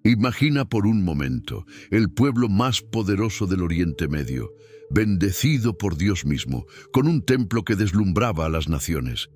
Imagina por un momento el pueblo más poderoso del Oriente Medio, bendecido por Dios mismo, con un templo que deslumbraba a las naciones,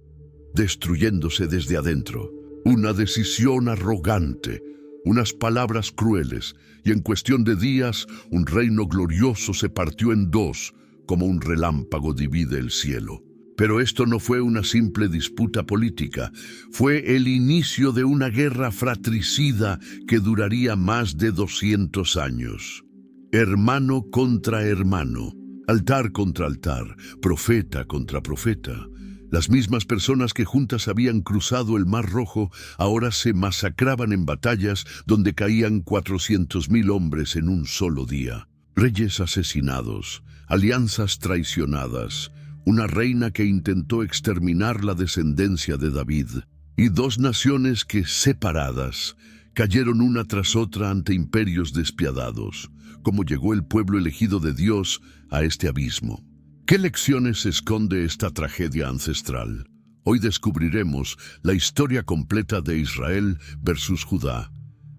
destruyéndose desde adentro. Una decisión arrogante, unas palabras crueles, y en cuestión de días un reino glorioso se partió en dos, como un relámpago divide el cielo. Pero esto no fue una simple disputa política, fue el inicio de una guerra fratricida que duraría más de 200 años. Hermano contra hermano, altar contra altar, profeta contra profeta. Las mismas personas que juntas habían cruzado el Mar Rojo ahora se masacraban en batallas donde caían 400.000 hombres en un solo día. Reyes asesinados, alianzas traicionadas, una reina que intentó exterminar la descendencia de David, y dos naciones que, separadas, cayeron una tras otra ante imperios despiadados. ¿Cómo llegó el pueblo elegido de Dios a este abismo? ¿Qué lecciones esconde esta tragedia ancestral? Hoy descubriremos la historia completa de Israel versus Judá,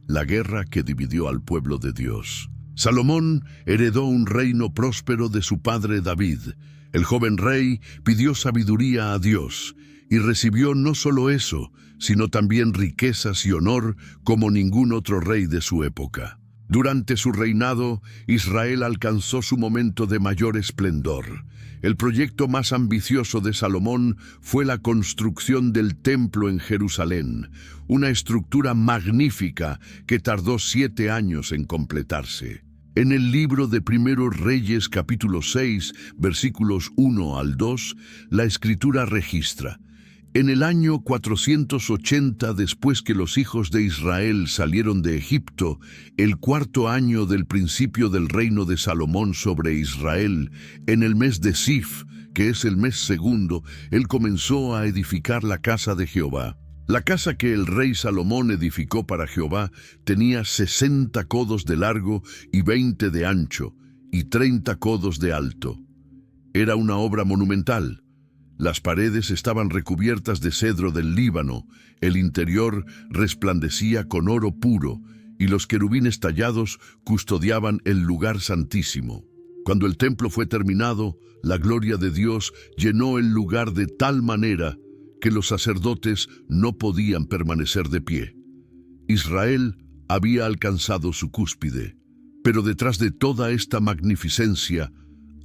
la guerra que dividió al pueblo de Dios. Salomón heredó un reino próspero de su padre David. El joven rey pidió sabiduría a Dios y recibió no solo eso, sino también riquezas y honor como ningún otro rey de su época. Durante su reinado, Israel alcanzó su momento de mayor esplendor. El proyecto más ambicioso de Salomón fue la construcción del templo en Jerusalén, una estructura magnífica que tardó 7 años en completarse. En el libro de Primeros Reyes, capítulo 6, versículos 1 al 2, la Escritura registra: en el año 480 después que los hijos de Israel salieron de Egipto, el 4.º año del principio del reino de Salomón sobre Israel, en el mes de Sif, que es el mes segundo, él comenzó a edificar la casa de Jehová. La casa que el rey Salomón edificó para Jehová tenía 60 codos de largo y 20 de ancho, y 30 codos de alto. Era una obra monumental. Las paredes estaban recubiertas de cedro del Líbano, el interior resplandecía con oro puro, y los querubines tallados custodiaban el lugar santísimo. Cuando el templo fue terminado, la gloria de Dios llenó el lugar de tal manera que los sacerdotes no podían permanecer de pie. Israel había alcanzado su cúspide, pero detrás de toda esta magnificencia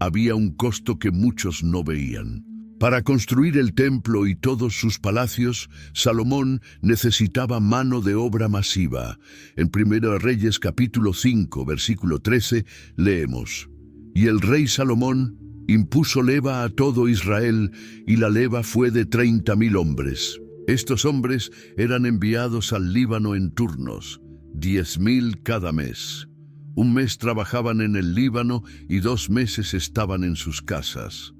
había un costo que muchos no veían. Para construir el templo y todos sus palacios, Salomón necesitaba mano de obra masiva. En 1 Reyes capítulo 5, versículo 13, leemos: y el rey Salomón impuso leva a todo Israel, y la leva fue de 30.000 hombres. Estos hombres eran enviados al Líbano en turnos, 10.000 cada mes. Un mes trabajaban en el Líbano y 2 meses estaban en sus casas.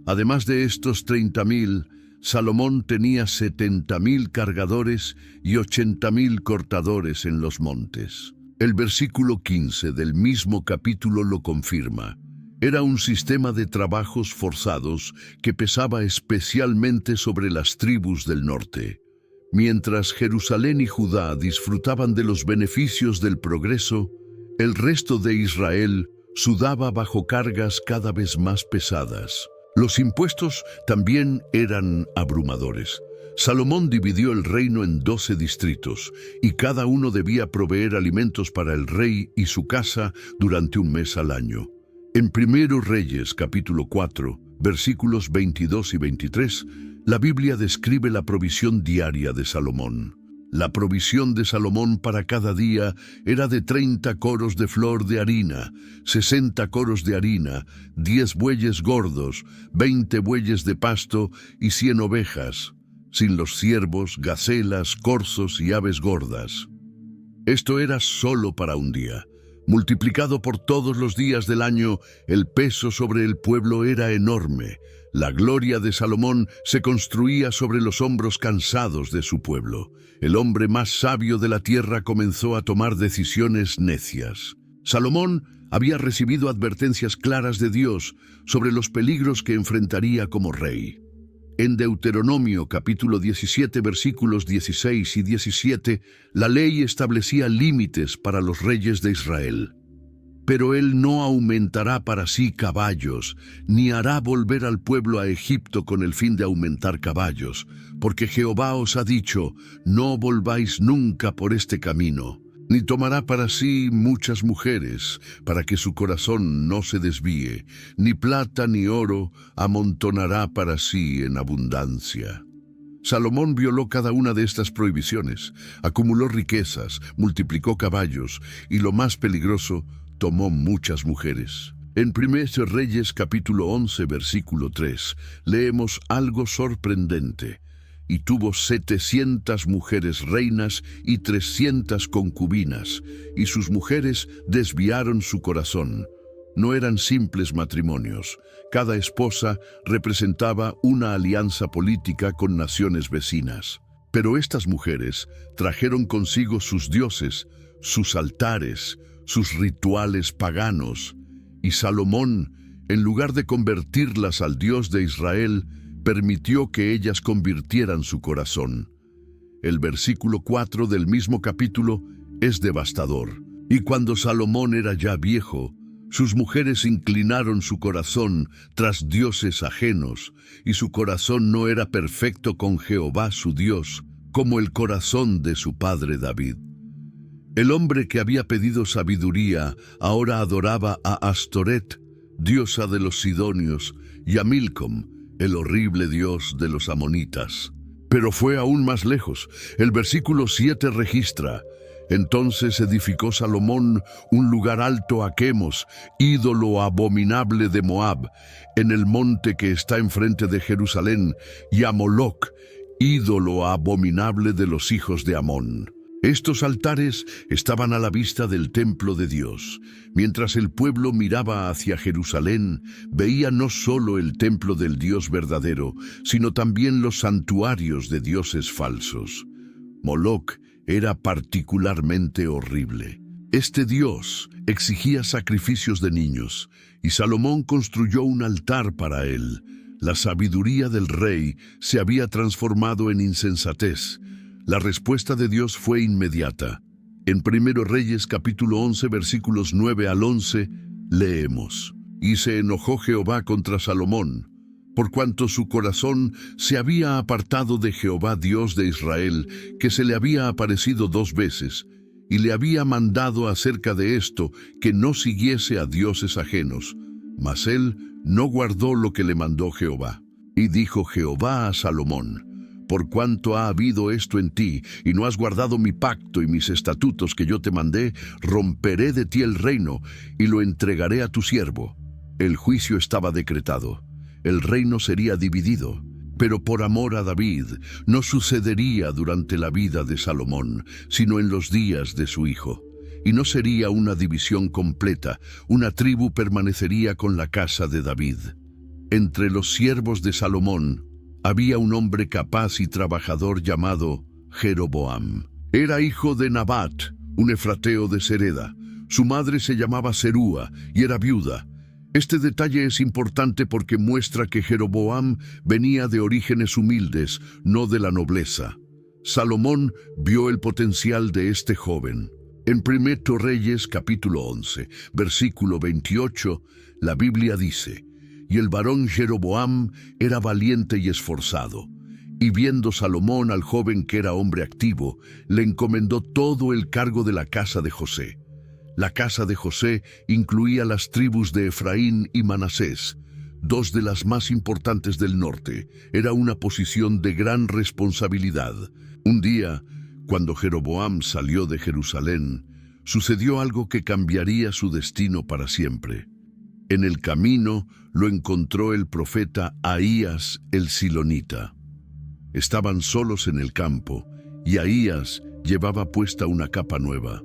Además de estos 30.000, Salomón tenía 70.000 cargadores y 80.000 cortadores en los montes. El versículo 15 del mismo capítulo lo confirma. Era un sistema de trabajos forzados que pesaba especialmente sobre las tribus del norte. Mientras Jerusalén y Judá disfrutaban de los beneficios del progreso, el resto de Israel sudaba bajo cargas cada vez más pesadas. Los impuestos también eran abrumadores. Salomón dividió el reino en 12 distritos, y cada uno debía proveer alimentos para el rey y su casa durante un mes al año. En 1 Reyes, capítulo 4, versículos 22 y 23, la Biblia describe la provisión diaria de Salomón. La provisión de Salomón para cada día era de 30 coros de flor de harina, 60 coros de harina, 10 bueyes gordos, 20 bueyes de pasto y 100 ovejas, sin los ciervos, gacelas, corzos y aves gordas. Esto era solo para un día. Multiplicado por todos los días del año, el peso sobre el pueblo era enorme. La gloria de Salomón se construía sobre los hombros cansados de su pueblo. El hombre más sabio de la tierra comenzó a tomar decisiones necias. Salomón había recibido advertencias claras de Dios sobre los peligros que enfrentaría como rey. En Deuteronomio capítulo 17 versículos 16 y 17, la ley establecía límites para los reyes de Israel. Pero él no aumentará para sí caballos, ni hará volver al pueblo a Egipto con el fin de aumentar caballos, porque Jehová os ha dicho, no volváis nunca por este camino, ni tomará para sí muchas mujeres, para que su corazón no se desvíe, ni plata ni oro amontonará para sí en abundancia. Salomón violó cada una de estas prohibiciones, acumuló riquezas, multiplicó caballos, y lo más peligroso, tomó muchas mujeres. En 1 Reyes capítulo 11 versículo 3 leemos algo sorprendente. Y tuvo 700 mujeres reinas y 300 concubinas, y sus mujeres desviaron su corazón. No eran simples matrimonios. Cada esposa representaba una alianza política con naciones vecinas. Pero estas mujeres trajeron consigo sus dioses, sus altares, sus rituales paganos, y Salomón, en lugar de convertirlas al Dios de Israel, permitió que ellas convirtieran su corazón. El versículo 4 del mismo capítulo es devastador. Y cuando Salomón era ya viejo, sus mujeres inclinaron su corazón tras dioses ajenos, y su corazón no era perfecto con Jehová su Dios, como el corazón de su padre David. El hombre que había pedido sabiduría ahora adoraba a Astoret, diosa de los sidonios, y a Milcom, el horrible dios de los amonitas. Pero fue aún más lejos. El versículo 7 registra: entonces edificó Salomón un lugar alto a Quemos, ídolo abominable de Moab, en el monte que está enfrente de Jerusalén, y a Moloc, ídolo abominable de los hijos de Amón. Estos altares estaban a la vista del templo de Dios. Mientras el pueblo miraba hacia Jerusalén, veía no solo el templo del Dios verdadero, sino también los santuarios de dioses falsos. Moloc era particularmente horrible. Este dios exigía sacrificios de niños, y Salomón construyó un altar para él. La sabiduría del rey se había transformado en insensatez. La respuesta de Dios fue inmediata. En 1 Reyes capítulo 11 versículos 9 al 11 leemos: Y se enojó Jehová contra Salomón, por cuanto su corazón se había apartado de Jehová Dios de Israel, que se le había aparecido 2 veces, y le había mandado acerca de esto que no siguiese a dioses ajenos. Mas él no guardó lo que le mandó Jehová. Y dijo Jehová a Salomón: por cuanto ha habido esto en ti, y no has guardado mi pacto y mis estatutos que yo te mandé, romperé de ti el reino, y lo entregaré a tu siervo. El juicio estaba decretado. El reino sería dividido. Pero por amor a David, no sucedería durante la vida de Salomón, sino en los días de su hijo. Y no sería una división completa, una tribu permanecería con la casa de David. Entre los siervos de Salomón, había un hombre capaz y trabajador llamado Jeroboam. Era hijo de Nabat, un efrateo de Sereda. Su madre se llamaba Serúa y era viuda. Este detalle es importante porque muestra que Jeroboam venía de orígenes humildes, no de la nobleza. Salomón vio el potencial de este joven. En 1 Reyes capítulo 11, versículo 28, la Biblia dice: Y el varón Jeroboam era valiente y esforzado. Y viendo Salomón al joven que era hombre activo, le encomendó todo el cargo de la casa de José. La casa de José incluía las tribus de Efraín y Manasés, 2 de las más importantes del norte. Era una posición de gran responsabilidad. Un día, cuando Jeroboam salió de Jerusalén, sucedió algo que cambiaría su destino para siempre. En el camino lo encontró el profeta Ahías el Silonita. Estaban solos en el campo y Ahías llevaba puesta una capa nueva.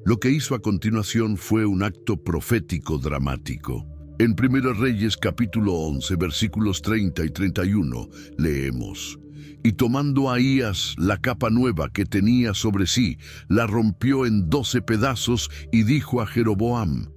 Lo que hizo a continuación fue un acto profético dramático. En 1 Reyes capítulo 11 versículos 30 y 31 leemos: Y tomando Ahías la capa nueva que tenía sobre sí, la rompió en 12 pedazos y dijo a Jeroboam: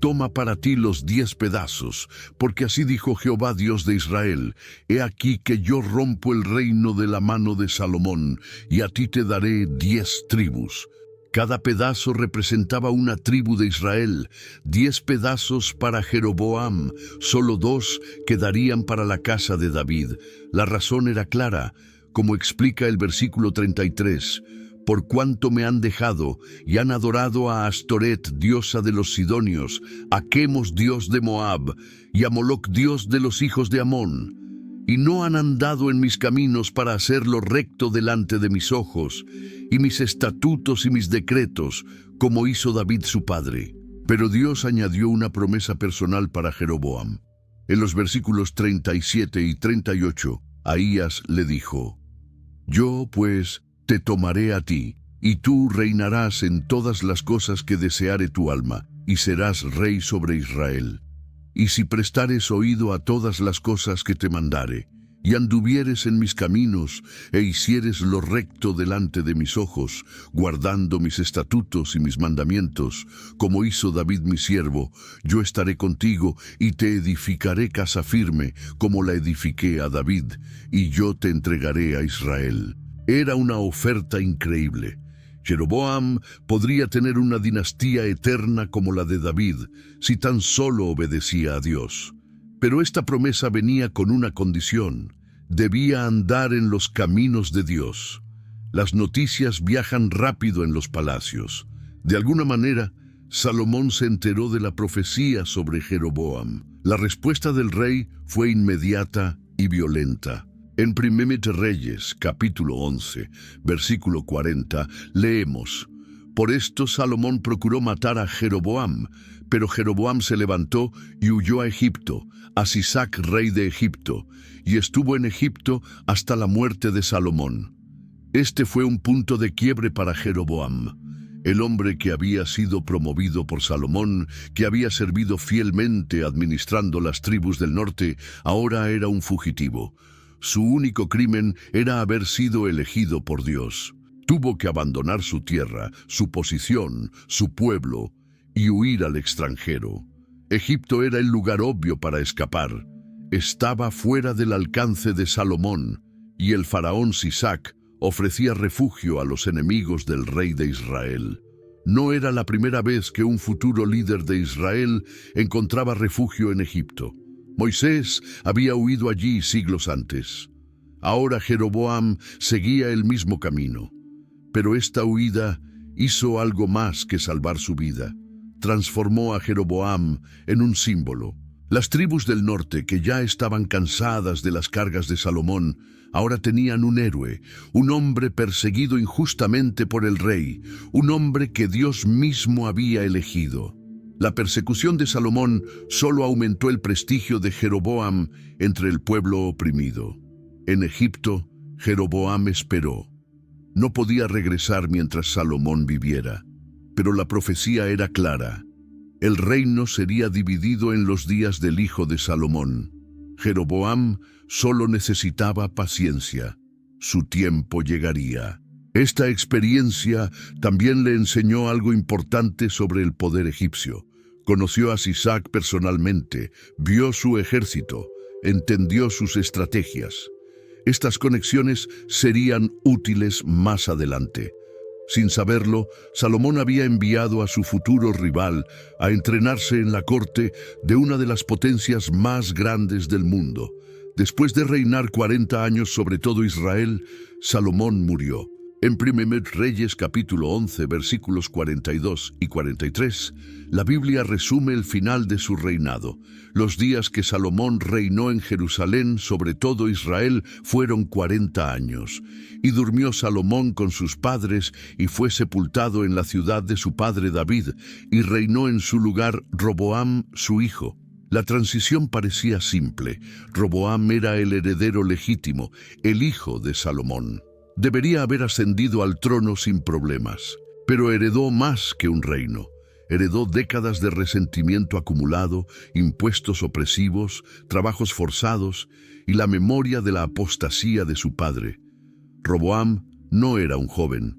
toma para ti los 10 pedazos, porque así dijo Jehová Dios de Israel, he aquí que yo rompo el reino de la mano de Salomón, y a ti te daré 10 tribus. Cada pedazo representaba una tribu de Israel, 10 pedazos para Jeroboam, solo 2 quedarían para la casa de David. La razón era clara, como explica el versículo 33, por cuanto me han dejado y han adorado a Astoret, diosa de los sidonios, a Quemos, dios de Moab, y a Moloc, dios de los hijos de Amón, y no han andado en mis caminos para hacer lo recto delante de mis ojos, y mis estatutos y mis decretos, como hizo David su padre. Pero Dios añadió una promesa personal para Jeroboam. En los versículos 37 y 38, Ahías le dijo, yo, pues, te tomaré a ti, y tú reinarás en todas las cosas que deseare tu alma, y serás rey sobre Israel. Y si prestares oído a todas las cosas que te mandare, y anduvieres en mis caminos, e hicieres lo recto delante de mis ojos, guardando mis estatutos y mis mandamientos, como hizo David mi siervo, yo estaré contigo, y te edificaré casa firme, como la edifiqué a David, y yo te entregaré a Israel. Era una oferta increíble. Jeroboam podría tener una dinastía eterna como la de David, si tan solo obedecía a Dios. Pero esta promesa venía con una condición: debía andar en los caminos de Dios. Las noticias viajan rápido en los palacios. De alguna manera, Salomón se enteró de la profecía sobre Jeroboam. La respuesta del rey fue inmediata y violenta. En 1 Reyes, capítulo 11, versículo 40, leemos, por esto Salomón procuró matar a Jeroboam, pero Jeroboam se levantó y huyó a Egipto, a Sisac, rey de Egipto, y estuvo en Egipto hasta la muerte de Salomón. Este fue un punto de quiebre para Jeroboam. El hombre que había sido promovido por Salomón, que había servido fielmente administrando las tribus del norte, ahora era un fugitivo. Su único crimen era haber sido elegido por Dios. Tuvo que abandonar su tierra, su posición, su pueblo, y huir al extranjero. Egipto era el lugar obvio para escapar. Estaba fuera del alcance de Salomón, y el faraón Sisac ofrecía refugio a los enemigos del rey de Israel. No era la primera vez que un futuro líder de Israel encontraba refugio en Egipto. Moisés había huido allí siglos antes. Ahora Jeroboam seguía el mismo camino. Pero esta huida hizo algo más que salvar su vida. Transformó a Jeroboam en un símbolo. Las tribus del norte, que ya estaban cansadas de las cargas de Salomón, ahora tenían un héroe, un hombre perseguido injustamente por el rey, un hombre que Dios mismo había elegido. La persecución de Salomón solo aumentó el prestigio de Jeroboam entre el pueblo oprimido. En Egipto, Jeroboam esperó. No podía regresar mientras Salomón viviera, pero la profecía era clara. El reino sería dividido en los días del hijo de Salomón. Jeroboam solo necesitaba paciencia. Su tiempo llegaría. Esta experiencia también le enseñó algo importante sobre el poder egipcio. Conoció a Sisac personalmente, vio su ejército, entendió sus estrategias. Estas conexiones serían útiles más adelante. Sin saberlo, Salomón había enviado a su futuro rival a entrenarse en la corte de una de las potencias más grandes del mundo. Después de reinar 40 años sobre todo Israel, Salomón murió. En 1 Reyes capítulo 11, versículos 42 y 43, la Biblia resume el final de su reinado. Los días que Salomón reinó en Jerusalén sobre todo Israel fueron 40 años. Y durmió Salomón con sus padres y fue sepultado en la ciudad de su padre David, y reinó en su lugar Roboam su hijo. La transición parecía simple. Roboam era el heredero legítimo, el hijo de Salomón. Debería haber ascendido al trono sin problemas, pero heredó más que un reino. Heredó décadas de resentimiento acumulado, impuestos opresivos, trabajos forzados y la memoria de la apostasía de su padre. Roboam no era un joven.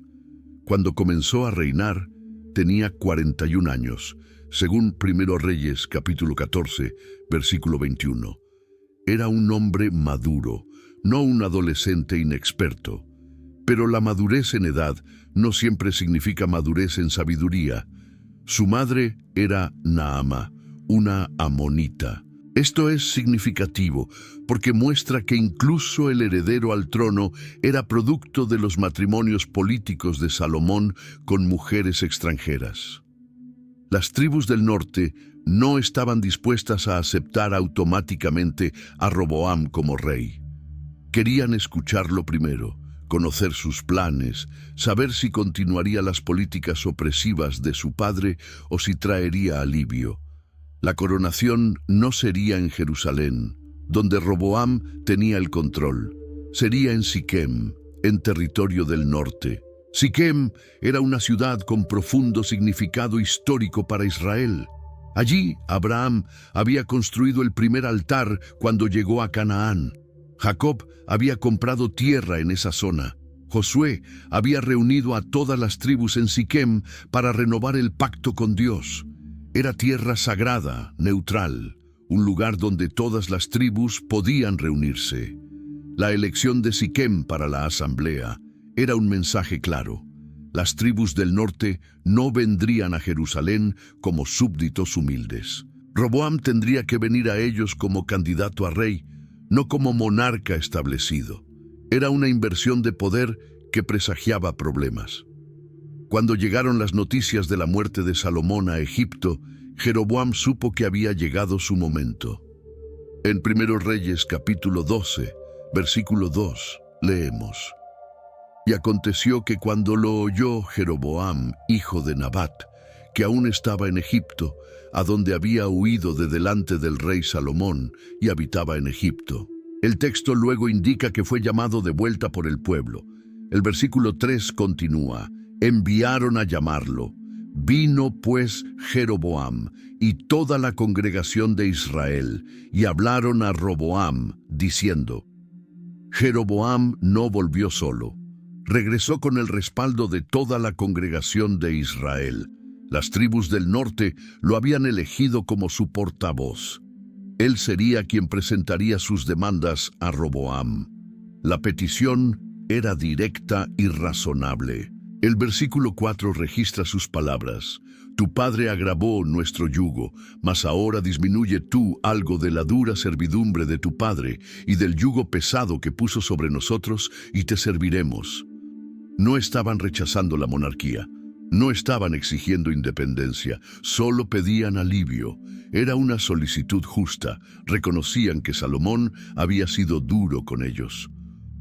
Cuando comenzó a reinar, tenía 41 años. según Primero Reyes, capítulo 14, versículo 21. Era un hombre maduro, no un adolescente inexperto. Pero la madurez en edad no siempre significa madurez en sabiduría. Su madre era Naama, una amonita. Esto es significativo porque muestra que incluso el heredero al trono era producto de los matrimonios políticos de Salomón con mujeres extranjeras. Las tribus del norte no estaban dispuestas a aceptar automáticamente a Roboam como rey. Querían escucharlo primero, conocer sus planes, saber si continuaría las políticas opresivas de su padre o si traería alivio. La coronación no sería en Jerusalén, donde Roboam tenía el control. Sería en Siquem, en territorio del norte. Siquem era una ciudad con profundo significado histórico para Israel. Allí, Abraham había construido el primer altar cuando llegó a Canaán. Jacob había comprado tierra en esa zona. Josué había reunido a todas las tribus en Siquem para renovar el pacto con Dios. Era tierra sagrada, neutral, un lugar donde todas las tribus podían reunirse. La elección de Siquem para la asamblea era un mensaje claro. Las tribus del norte no vendrían a Jerusalén como súbditos humildes. Roboam tendría que venir a ellos como candidato a rey, no como monarca establecido. Era una inversión de poder que presagiaba problemas. Cuando llegaron las noticias de la muerte de Salomón a Egipto, Jeroboam supo que había llegado su momento. En Primero Reyes capítulo 12, versículo 2, leemos: Y aconteció que cuando lo oyó Jeroboam, hijo de Nabat, que aún estaba en Egipto, a donde había huido de delante del rey Salomón y habitaba en Egipto. El texto luego indica que fue llamado de vuelta por el pueblo. El versículo 3 continúa: enviaron a llamarlo. Vino pues Jeroboam y toda la congregación de Israel, y hablaron a Roboam, diciendo: Jeroboam no volvió solo. Regresó con el respaldo de toda la congregación de Israel. Las tribus del norte lo habían elegido como su portavoz. Él sería quien presentaría sus demandas a Roboam. La petición era directa y razonable. El versículo 4 registra sus palabras: Tu padre agravó nuestro yugo, mas ahora disminuye tú algo de la dura servidumbre de tu padre y del yugo pesado que puso sobre nosotros, y te serviremos. No estaban rechazando la monarquía. No estaban exigiendo independencia, solo pedían alivio. Era una solicitud justa. Reconocían que Salomón había sido duro con ellos.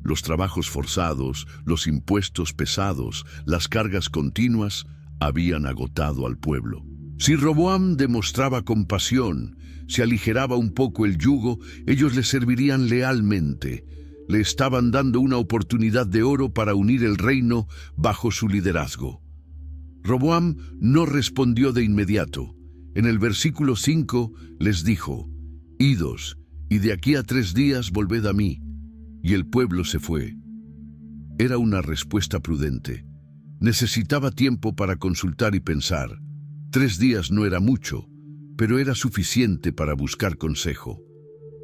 Los trabajos forzados, los impuestos pesados, las cargas continuas habían agotado al pueblo. Si Roboam demostraba compasión, si aligeraba un poco el yugo, ellos le servirían lealmente. Le estaban dando una oportunidad de oro para unir el reino bajo su liderazgo. Roboam no respondió de inmediato. En el versículo 5 les dijo: Idos, y de aquí a 3 días volved a mí. Y el pueblo se fue. Era una respuesta prudente. Necesitaba tiempo para consultar y pensar. 3 días no era mucho, pero era suficiente para buscar consejo.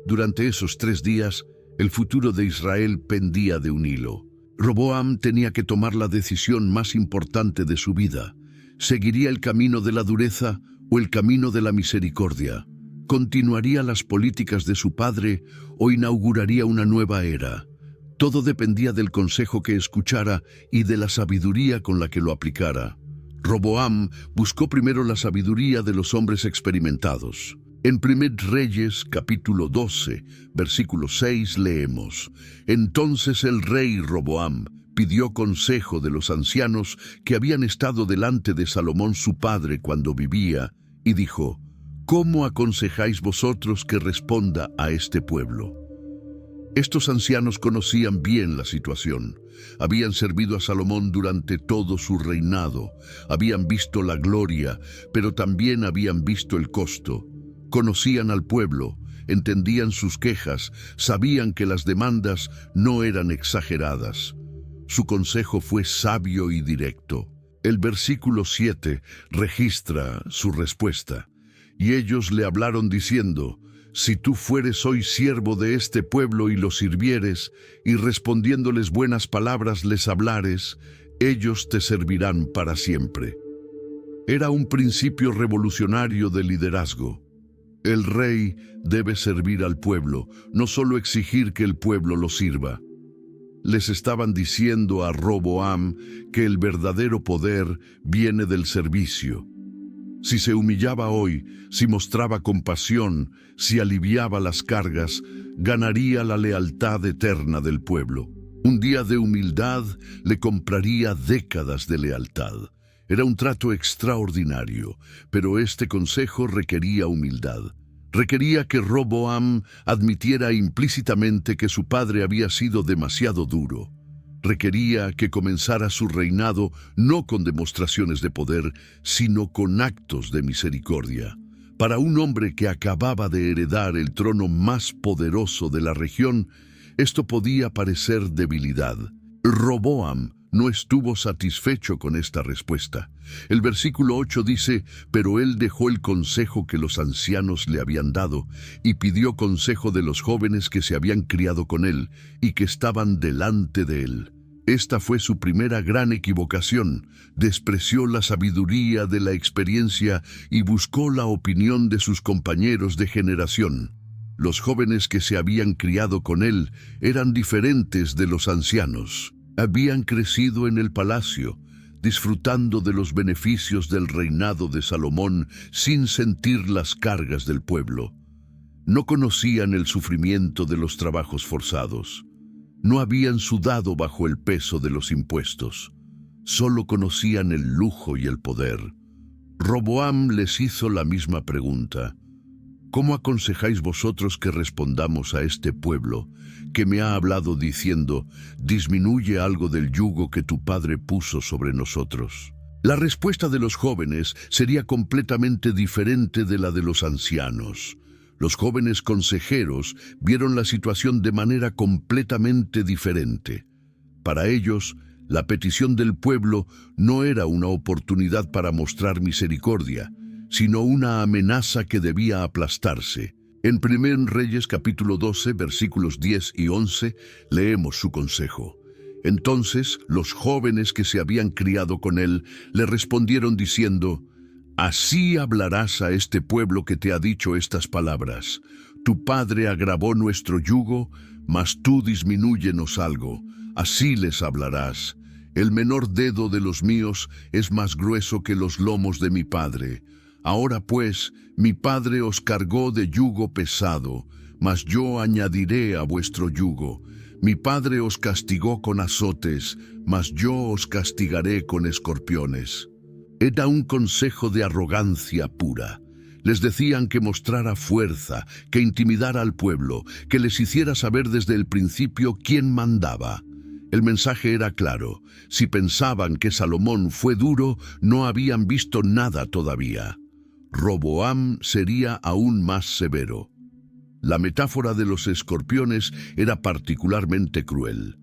Durante esos 3 días, el futuro de Israel pendía de un hilo. Roboam tenía que tomar la decisión más importante de su vida. ¿Seguiría el camino de la dureza o el camino de la misericordia? ¿Continuaría las políticas de su padre o inauguraría una nueva era? Todo dependía del consejo que escuchara y de la sabiduría con la que lo aplicara. Roboam buscó primero la sabiduría de los hombres experimentados. En Primer Reyes, capítulo 12, versículo 6, leemos: Entonces el rey Roboam pidió consejo de los ancianos que habían estado delante de Salomón su padre cuando vivía, y dijo: ¿Cómo aconsejáis vosotros que responda a este pueblo? Estos ancianos conocían bien la situación. Habían servido a Salomón durante todo su reinado. Habían visto la gloria, pero también habían visto el costo. Conocían al pueblo, entendían sus quejas, sabían que las demandas no eran exageradas. Su consejo fue sabio y directo. El versículo 7 registra su respuesta. Y ellos le hablaron diciendo: si tú fueres hoy siervo de este pueblo y lo sirvieres, y respondiéndoles buenas palabras les hablares, ellos te servirán para siempre. Era un principio revolucionario de liderazgo. El rey debe servir al pueblo, no solo exigir que el pueblo lo sirva. Les estaban diciendo a Roboam que el verdadero poder viene del servicio. Si se humillaba hoy, si mostraba compasión, si aliviaba las cargas, ganaría la lealtad eterna del pueblo. Un día de humildad le compraría décadas de lealtad. Era un trato extraordinario, pero este consejo requería humildad. Requería que Roboam admitiera implícitamente que su padre había sido demasiado duro. Requería que comenzara su reinado no con demostraciones de poder, sino con actos de misericordia. Para un hombre que acababa de heredar el trono más poderoso de la región, esto podía parecer debilidad. Roboam no estuvo satisfecho con esta respuesta. El versículo 8 dice: pero él dejó el consejo que los ancianos le habían dado y pidió consejo de los jóvenes que se habían criado con él y que estaban delante de él. Esta fue su primera gran equivocación. Despreció la sabiduría de la experiencia y buscó la opinión de sus compañeros de generación. Los jóvenes que se habían criado con él eran diferentes de los ancianos. Habían crecido en el palacio, disfrutando de los beneficios del reinado de Salomón sin sentir las cargas del pueblo. No conocían el sufrimiento de los trabajos forzados. No habían sudado bajo el peso de los impuestos. Solo conocían el lujo y el poder. Roboam les hizo la misma pregunta: ¿cómo aconsejáis vosotros que respondamos a este pueblo que me ha hablado diciendo: disminuye algo del yugo que tu padre puso sobre nosotros? La respuesta de los jóvenes sería completamente diferente de la de los ancianos. Los jóvenes consejeros vieron la situación de manera completamente diferente. Para ellos, la petición del pueblo no era una oportunidad para mostrar misericordia, sino una amenaza que debía aplastarse. En 1 Reyes capítulo 12, versículos 10 y 11, leemos su consejo. Entonces los jóvenes que se habían criado con él le respondieron diciendo: así hablarás a este pueblo que te ha dicho estas palabras: tu padre agravó nuestro yugo, mas tú disminúyenos algo. Así les hablarás: el menor dedo de los míos es más grueso que los lomos de mi padre. Ahora pues, mi padre os cargó de yugo pesado, mas yo añadiré a vuestro yugo. Mi padre os castigó con azotes, mas yo os castigaré con escorpiones. Era un consejo de arrogancia pura. Les decían que mostrara fuerza, que intimidara al pueblo, que les hiciera saber desde el principio quién mandaba. El mensaje era claro: si pensaban que Salomón fue duro, no habían visto nada todavía. Roboam sería aún más severo. La metáfora de los escorpiones era particularmente cruel.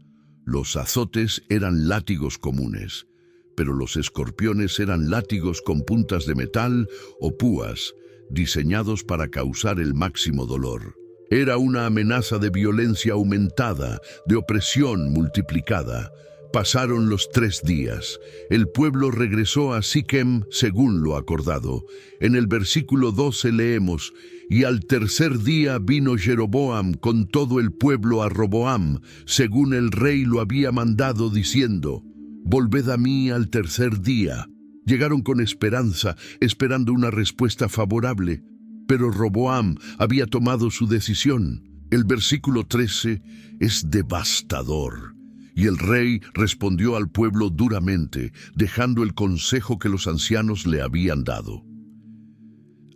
Los azotes eran látigos comunes, pero los escorpiones eran látigos con puntas de metal o púas, diseñados para causar el máximo dolor. Era una amenaza de violencia aumentada, de opresión multiplicada. Pasaron los 3 días. El pueblo regresó a Siquem según lo acordado. En el versículo 12 leemos: y al tercer día vino Jeroboam con todo el pueblo a Roboam, según el rey lo había mandado, diciendo: volved a mí al tercer día. Llegaron con esperanza, esperando una respuesta favorable, pero Roboam había tomado su decisión. El versículo 13 es devastador. Y el rey respondió al pueblo duramente, dejando el consejo que los ancianos le habían dado.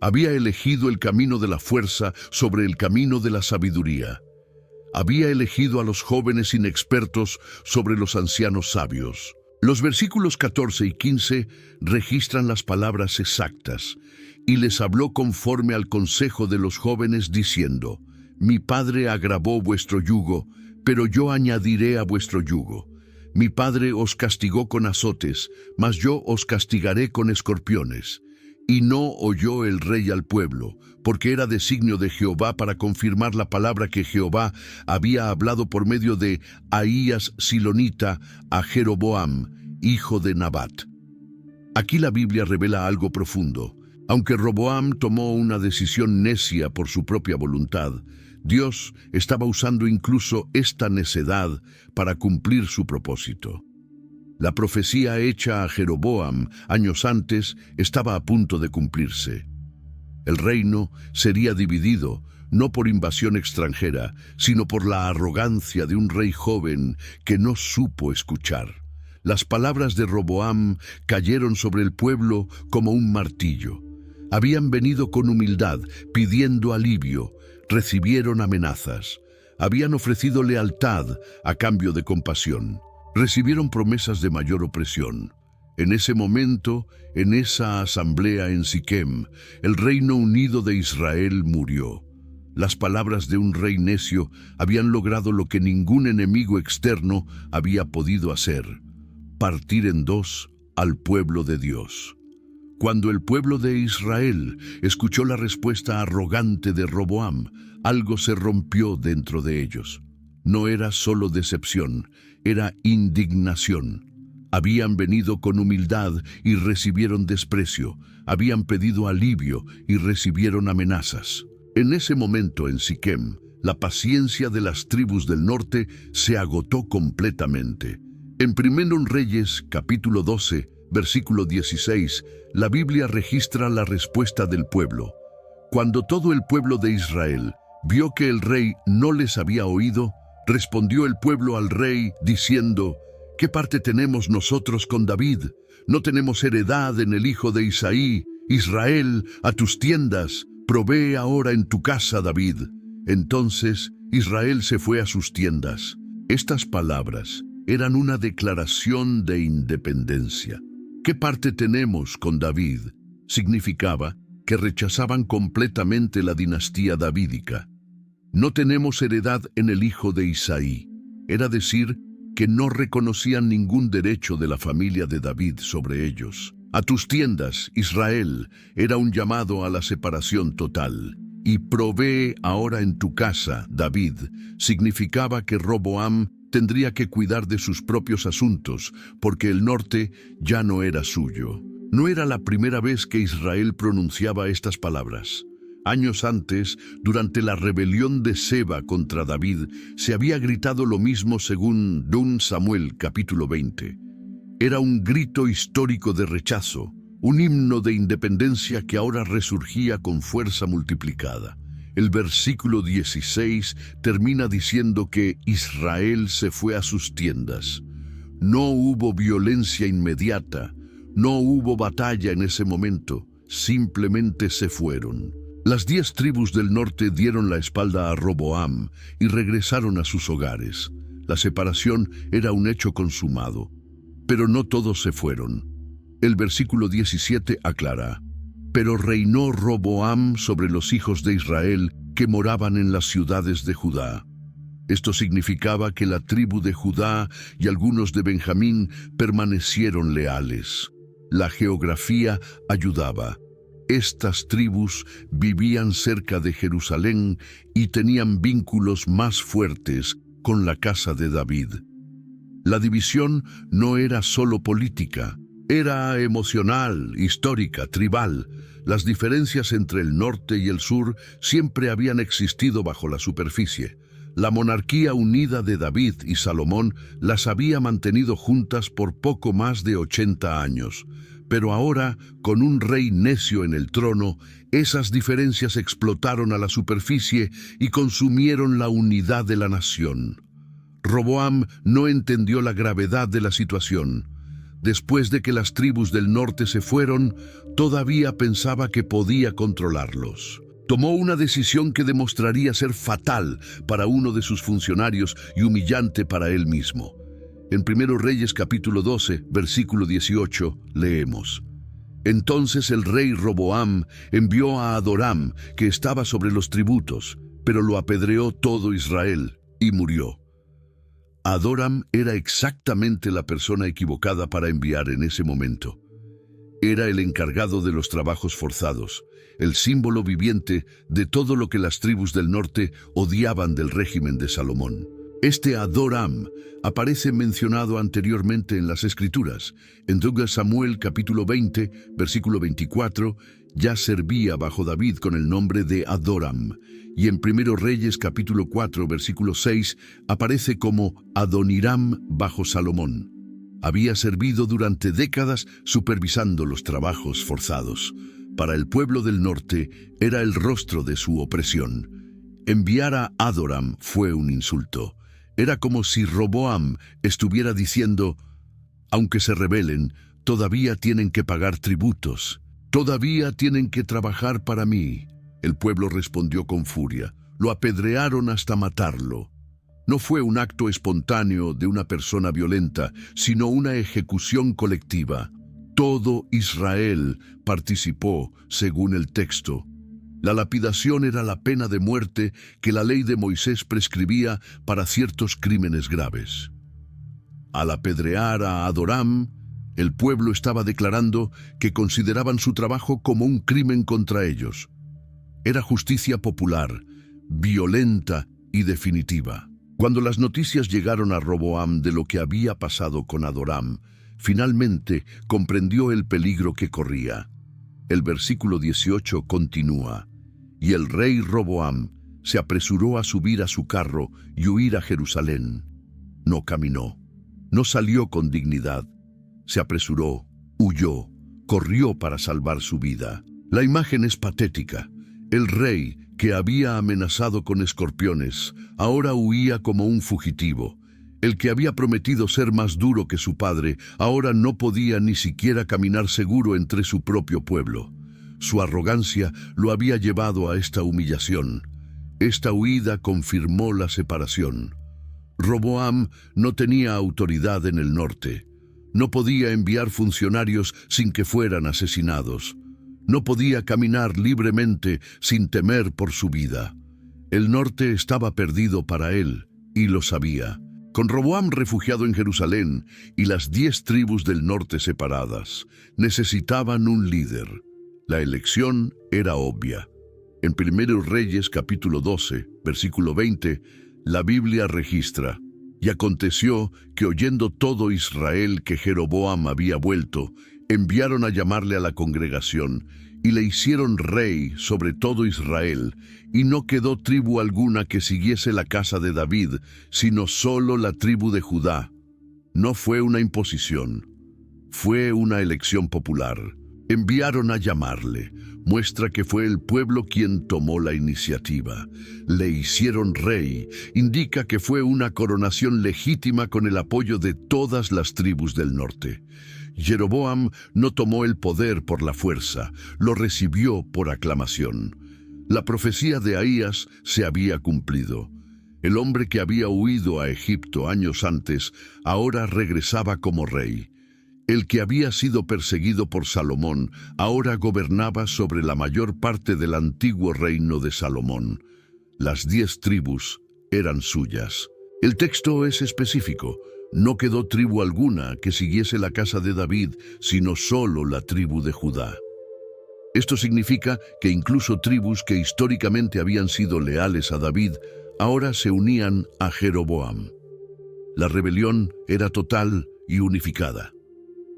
Había elegido el camino de la fuerza sobre el camino de la sabiduría. Había elegido a los jóvenes inexpertos sobre los ancianos sabios. Los versículos 14 y 15 registran las palabras exactas: y les habló conforme al consejo de los jóvenes, diciendo: mi padre agravó vuestro yugo, pero yo añadiré a vuestro yugo. Mi padre os castigó con azotes, mas yo os castigaré con escorpiones. Y no oyó el rey al pueblo, porque era designio de Jehová para confirmar la palabra que Jehová había hablado por medio de Ahías Silonita a Jeroboam, hijo de Nabat. Aquí la Biblia revela algo profundo. Aunque Roboam tomó una decisión necia por su propia voluntad, Dios estaba usando incluso esta necedad para cumplir su propósito. La profecía hecha a Jeroboam años antes estaba a punto de cumplirse. El reino sería dividido, no por invasión extranjera, sino por la arrogancia de un rey joven que no supo escuchar. Las palabras de Roboam cayeron sobre el pueblo como un martillo. Habían venido con humildad, pidiendo alivio, recibieron amenazas. Habían ofrecido lealtad a cambio de compasión. Recibieron promesas de mayor opresión. En ese momento, en esa asamblea en Siquem, el Reino Unido de Israel murió. Las palabras de un rey necio habían logrado lo que ningún enemigo externo había podido hacer: partir en dos al pueblo de Dios. Cuando el pueblo de Israel escuchó la respuesta arrogante de Roboam, algo se rompió dentro de ellos. No era solo decepción, era indignación. Habían venido con humildad y recibieron desprecio. Habían pedido alivio y recibieron amenazas. En ese momento en Siquem, la paciencia de las tribus del norte se agotó completamente. En 1 Reyes, capítulo 12, versículo 16, la Biblia registra la respuesta del pueblo. Cuando todo el pueblo de Israel vio que el rey no les había oído, respondió el pueblo al rey diciendo: ¿qué parte tenemos nosotros con David? No tenemos heredad en el hijo de Isaí. Israel, a tus tiendas, provee ahora en tu casa, David. Entonces Israel se fue a sus tiendas. Estas palabras eran una declaración de independencia. ¿Qué parte tenemos con David? Significaba que rechazaban completamente la dinastía davídica. No tenemos heredad en el hijo de Isaí. Era decir, que no reconocían ningún derecho de la familia de David sobre ellos. A tus tiendas, Israel, era un llamado a la separación total. Y provee ahora en tu casa, David, significaba que Roboam tendría que cuidar de sus propios asuntos, porque el norte ya no era suyo. No era la primera vez que Israel pronunciaba estas palabras. Años antes, durante la rebelión de Seba contra David, se había gritado lo mismo según 2 Samuel capítulo 20. Era un grito histórico de rechazo, un himno de independencia que ahora resurgía con fuerza multiplicada. El versículo 16 termina diciendo que Israel se fue a sus tiendas. No hubo violencia inmediata, no hubo batalla en ese momento, simplemente se fueron. Las 10 tribus del norte dieron la espalda a Roboam y regresaron a sus hogares. La separación era un hecho consumado, pero no todos se fueron. El versículo 17 aclara: pero reinó Roboam sobre los hijos de Israel que moraban en las ciudades de Judá. Esto significaba que la tribu de Judá y algunos de Benjamín permanecieron leales. La geografía ayudaba. Estas tribus vivían cerca de Jerusalén y tenían vínculos más fuertes con la casa de David. La división no era solo política, era emocional, histórica, tribal. Las diferencias entre el norte y el sur siempre habían existido bajo la superficie. La monarquía unida de David y Salomón las había mantenido juntas por poco más de 80 años. Pero ahora, con un rey necio en el trono, esas diferencias explotaron a la superficie y consumieron la unidad de la nación. Roboam no entendió la gravedad de la situación. Después de que las tribus del norte se fueron, todavía pensaba que podía controlarlos. Tomó una decisión que demostraría ser fatal para uno de sus funcionarios y humillante para él mismo. En 1 Reyes capítulo 12, versículo 18, leemos: entonces el rey Roboam envió a Adoram, que estaba sobre los tributos, pero lo apedreó todo Israel, y murió. Adoram era exactamente la persona equivocada para enviar en ese momento. Era el encargado de los trabajos forzados, el símbolo viviente de todo lo que las tribus del norte odiaban del régimen de Salomón. Este Adoram aparece mencionado anteriormente en las Escrituras. En 2 Samuel capítulo 20, versículo 24, ya servía bajo David con el nombre de Adoram. Y en 1 Reyes capítulo 4, versículo 6, aparece como Adoniram bajo Salomón. Había servido durante décadas supervisando los trabajos forzados. Para el pueblo del norte era el rostro de su opresión. Enviar a Adoram fue un insulto. Era como si Roboam estuviera diciendo: aunque se rebelen, todavía tienen que pagar tributos. Todavía tienen que trabajar para mí. El pueblo respondió con furia. Lo apedrearon hasta matarlo. No fue un acto espontáneo de una persona violenta, sino una ejecución colectiva. Todo Israel participó, según el texto. La lapidación era la pena de muerte que la ley de Moisés prescribía para ciertos crímenes graves. Al apedrear a Adoram, el pueblo estaba declarando que consideraban su trabajo como un crimen contra ellos. Era justicia popular, violenta y definitiva. Cuando las noticias llegaron a Roboam de lo que había pasado con Adoram, finalmente comprendió el peligro que corría. El versículo 18 continúa: y el rey Roboam se apresuró a subir a su carro y huir a Jerusalén. No caminó, no salió con dignidad. Se apresuró, huyó, corrió para salvar su vida. La imagen es patética. El rey, que había amenazado con escorpiones, ahora huía como un fugitivo. El que había prometido ser más duro que su padre, ahora no podía ni siquiera caminar seguro entre su propio pueblo. Su arrogancia lo había llevado a esta humillación. Esta huida confirmó la separación. Roboam no tenía autoridad en el norte. No podía enviar funcionarios sin que fueran asesinados. No podía caminar libremente sin temer por su vida. El norte estaba perdido para él, y lo sabía. Con Roboam refugiado en Jerusalén y las 10 tribus del norte separadas, necesitaban un líder. La elección era obvia. En 1 Reyes capítulo 12, versículo 20, la Biblia registra: y aconteció que oyendo todo Israel que Jeroboam había vuelto, enviaron a llamarle a la congregación, y le hicieron rey sobre todo Israel, y no quedó tribu alguna que siguiese la casa de David, sino solo la tribu de Judá. No fue una imposición, fue una elección popular. Enviaron a llamarle. Muestra que fue el pueblo quien tomó la iniciativa. Le hicieron rey. Indica que fue una coronación legítima con el apoyo de todas las tribus del norte. Jeroboam no tomó el poder por la fuerza, lo recibió por aclamación. La profecía de Ahías se había cumplido. El hombre que había huido a Egipto años antes, ahora regresaba como rey. El que había sido perseguido por Salomón, ahora gobernaba sobre la mayor parte del antiguo reino de Salomón. Las 10 tribus eran suyas. El texto es específico. No quedó tribu alguna que siguiese la casa de David, sino solo la tribu de Judá. Esto significa que incluso tribus que históricamente habían sido leales a David, ahora se unían a Jeroboam. La rebelión era total y unificada.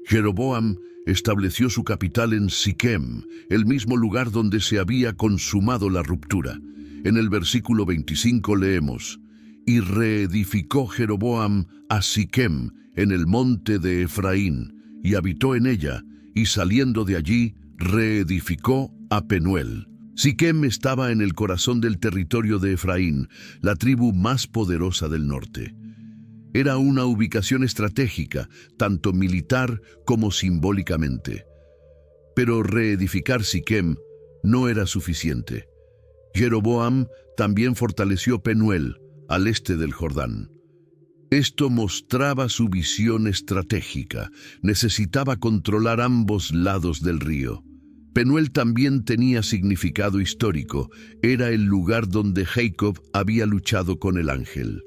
Jeroboam estableció su capital en Siquem, el mismo lugar donde se había consumado la ruptura. En el versículo 25 leemos: y reedificó Jeroboam a Siquem en el monte de Efraín, y habitó en ella, y saliendo de allí, reedificó a Penuel. Siquem estaba en el corazón del territorio de Efraín, la tribu más poderosa del norte. Era una ubicación estratégica, tanto militar como simbólicamente. Pero reedificar Siquem no era suficiente. Jeroboam también fortaleció Penuel, al este del Jordán. Esto mostraba su visión estratégica. Necesitaba controlar ambos lados del río. Penuel también tenía significado histórico. Era el lugar donde Jacob había luchado con el ángel.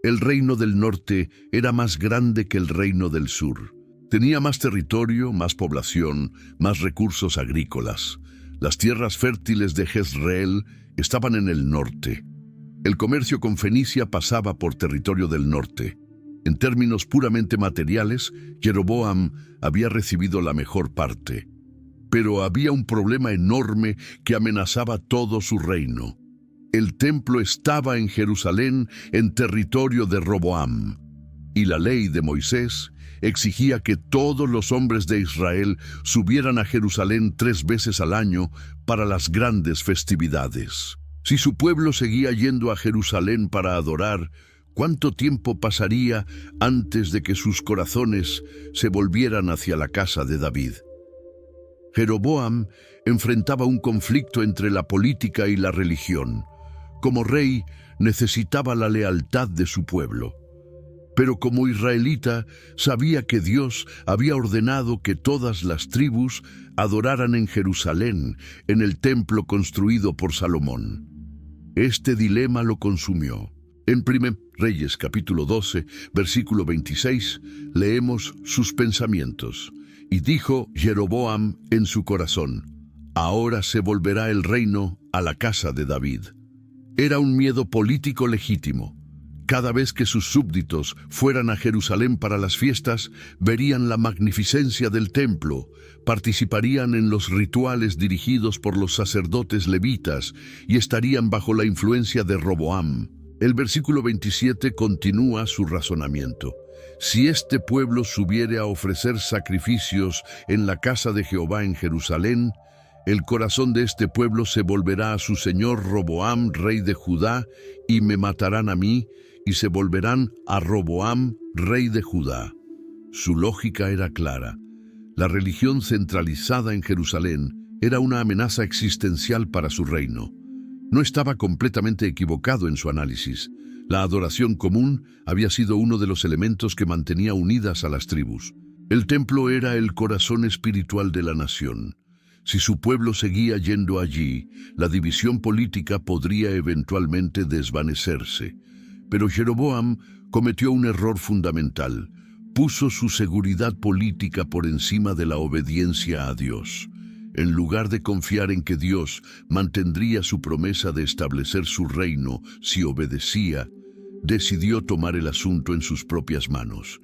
El reino del norte era más grande que el reino del sur. Tenía más territorio, más población, más recursos agrícolas. Las tierras fértiles de Jezreel estaban en el norte. El comercio con Fenicia pasaba por territorio del norte. En términos puramente materiales, Jeroboam había recibido la mejor parte. Pero había un problema enorme que amenazaba todo su reino. El templo estaba en Jerusalén, en territorio de Roboam. Y la ley de Moisés exigía que todos los hombres de Israel subieran a Jerusalén 3 veces al año para las grandes festividades. Si su pueblo seguía yendo a Jerusalén para adorar, ¿cuánto tiempo pasaría antes de que sus corazones se volvieran hacia la casa de David? Jeroboam enfrentaba un conflicto entre la política y la religión. Como rey, necesitaba la lealtad de su pueblo. Pero como israelita, sabía que Dios había ordenado que todas las tribus adoraran en Jerusalén, en el templo construido por Salomón. Este dilema lo consumió. En 1 Reyes capítulo 12, versículo 26, leemos sus pensamientos. Y dijo Jeroboam en su corazón: ahora se volverá el reino a la casa de David. Era un miedo político legítimo. Cada vez que sus súbditos fueran a Jerusalén para las fiestas, verían la magnificencia del templo, participarían en los rituales dirigidos por los sacerdotes levitas y estarían bajo la influencia de Roboam. El versículo 27 continúa su razonamiento. Si este pueblo subiere a ofrecer sacrificios en la casa de Jehová en Jerusalén, el corazón de este pueblo se volverá a su señor Roboam, rey de Judá, y me matarán a mí, y se volverán a Roboam, rey de Judá. Su lógica era clara. La religión centralizada en Jerusalén era una amenaza existencial para su reino. No estaba completamente equivocado en su análisis. La adoración común había sido uno de los elementos que mantenía unidas a las tribus. El templo era el corazón espiritual de la nación. Si su pueblo seguía yendo allí, la división política podría eventualmente desvanecerse. Pero Jeroboam cometió un error fundamental. Puso su seguridad política por encima de la obediencia a Dios. En lugar de confiar en que Dios mantendría su promesa de establecer su reino si obedecía, decidió tomar el asunto en sus propias manos.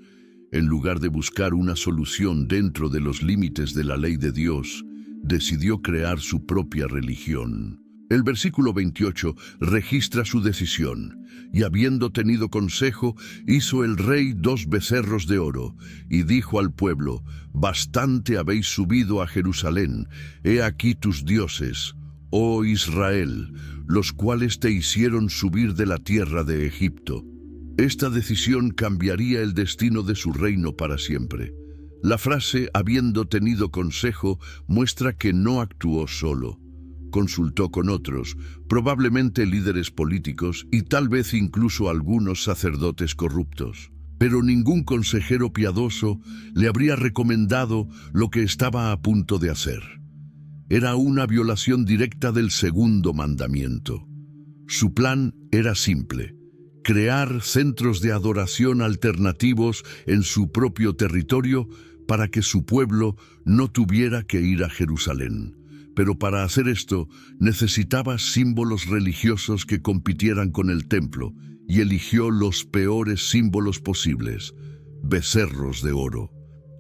En lugar de buscar una solución dentro de los límites de la ley de Dios, decidió crear su propia religión. El versículo 28 registra su decisión. Y habiendo tenido consejo, hizo el rey 2 becerros de oro, y dijo al pueblo: bastante habéis subido a Jerusalén, he aquí tus dioses, oh Israel, los cuales te hicieron subir de la tierra de Egipto. Esta decisión cambiaría el destino de su reino para siempre. La frase «habiendo tenido consejo» muestra que no actuó solo. Consultó con otros, probablemente líderes políticos y tal vez incluso algunos sacerdotes corruptos. Pero ningún consejero piadoso le habría recomendado lo que estaba a punto de hacer. Era una violación directa del segundo mandamiento. Su plan era simple: crear centros de adoración alternativos en su propio territorio para que su pueblo no tuviera que ir a Jerusalén. Pero para hacer esto necesitaba símbolos religiosos que compitieran con el templo, y eligió los peores símbolos posibles: becerros de oro.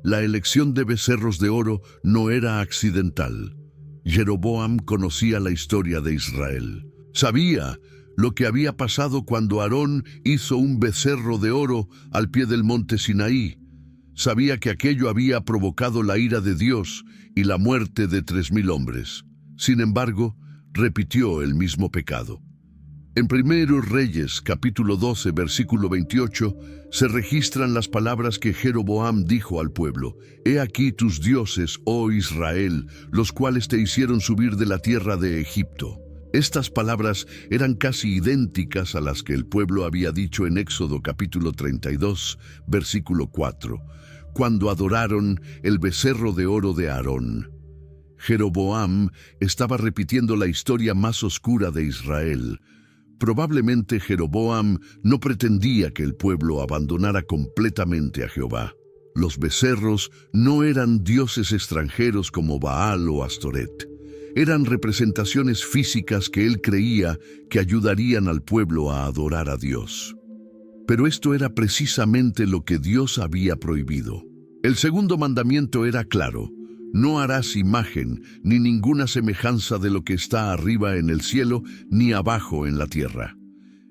La elección de becerros de oro no era accidental. Jeroboam conocía la historia de Israel. Sabía lo que había pasado cuando Aarón hizo un becerro de oro al pie del monte Sinaí. Sabía que aquello había provocado la ira de Dios y la muerte de 3,000 hombres. Sin embargo, repitió el mismo pecado. En 1 Reyes, capítulo 12, versículo 28, se registran las palabras que Jeroboam dijo al pueblo: «He aquí tus dioses, oh Israel, los cuales te hicieron subir de la tierra de Egipto». Estas palabras eran casi idénticas a las que el pueblo había dicho en Éxodo capítulo 32, versículo 4, cuando adoraron el becerro de oro de Aarón. Jeroboam estaba repitiendo la historia más oscura de Israel, Probablemente Jeroboam no pretendía que el pueblo abandonara completamente a Jehová. Los becerros no eran dioses extranjeros como Baal o Astoret. Eran representaciones físicas que él creía que ayudarían al pueblo a adorar a Dios. Pero esto era precisamente lo que Dios había prohibido. El segundo mandamiento era claro: no harás imagen ni ninguna semejanza de lo que está arriba en el cielo ni abajo en la tierra.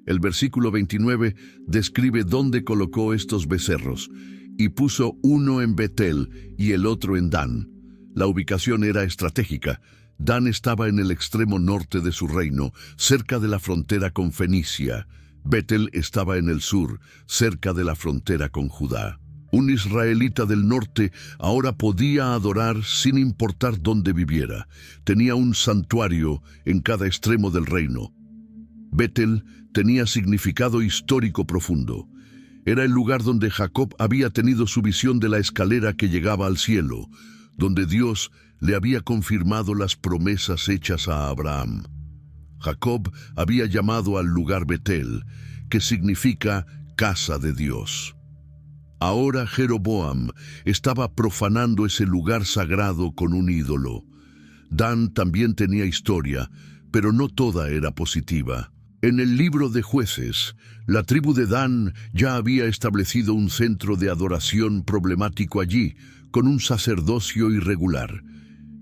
El versículo 29 describe dónde colocó estos becerros, y puso uno en Betel y el otro en Dan. La ubicación era estratégica. Dan estaba en el extremo norte de su reino, cerca de la frontera con Fenicia. Betel estaba en el sur, cerca de la frontera con Judá. Un israelita del norte ahora podía adorar sin importar dónde viviera. Tenía un santuario en cada extremo del reino. Betel tenía significado histórico profundo. Era el lugar donde Jacob había tenido su visión de la escalera que llegaba al cielo, donde Dios le había confirmado las promesas hechas a Abraham. Jacob había llamado al lugar Betel, que significa casa de Dios. Ahora Jeroboam estaba profanando ese lugar sagrado con un ídolo. Dan también tenía historia, pero no toda era positiva. En el libro de Jueces, la tribu de Dan ya había establecido un centro de adoración problemático allí, con un sacerdocio irregular.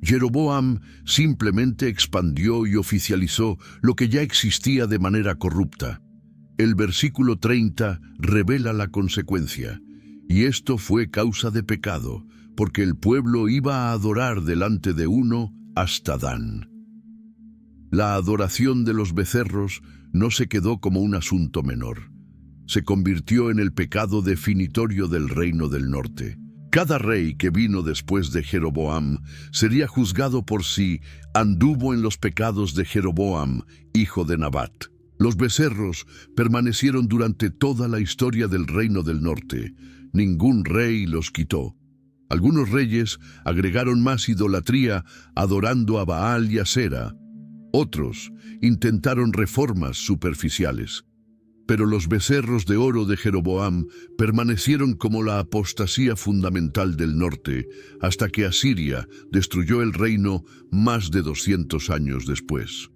Jeroboam simplemente expandió y oficializó lo que ya existía de manera corrupta. El versículo 30 revela la consecuencia. Y esto fue causa de pecado, porque el pueblo iba a adorar delante de uno hasta Dan. La adoración de los becerros no se quedó como un asunto menor. Se convirtió en el pecado definitorio del reino del norte. Cada rey que vino después de Jeroboam sería juzgado por si anduvo en los pecados de Jeroboam, hijo de Nabat. Los becerros permanecieron durante toda la historia del reino del norte. Ningún rey los quitó. Algunos reyes agregaron más idolatría adorando a Baal y a Asera. Otros intentaron reformas superficiales. Pero los becerros de oro de Jeroboam permanecieron como la apostasía fundamental del norte, hasta que Asiria destruyó el reino más de 200 años después.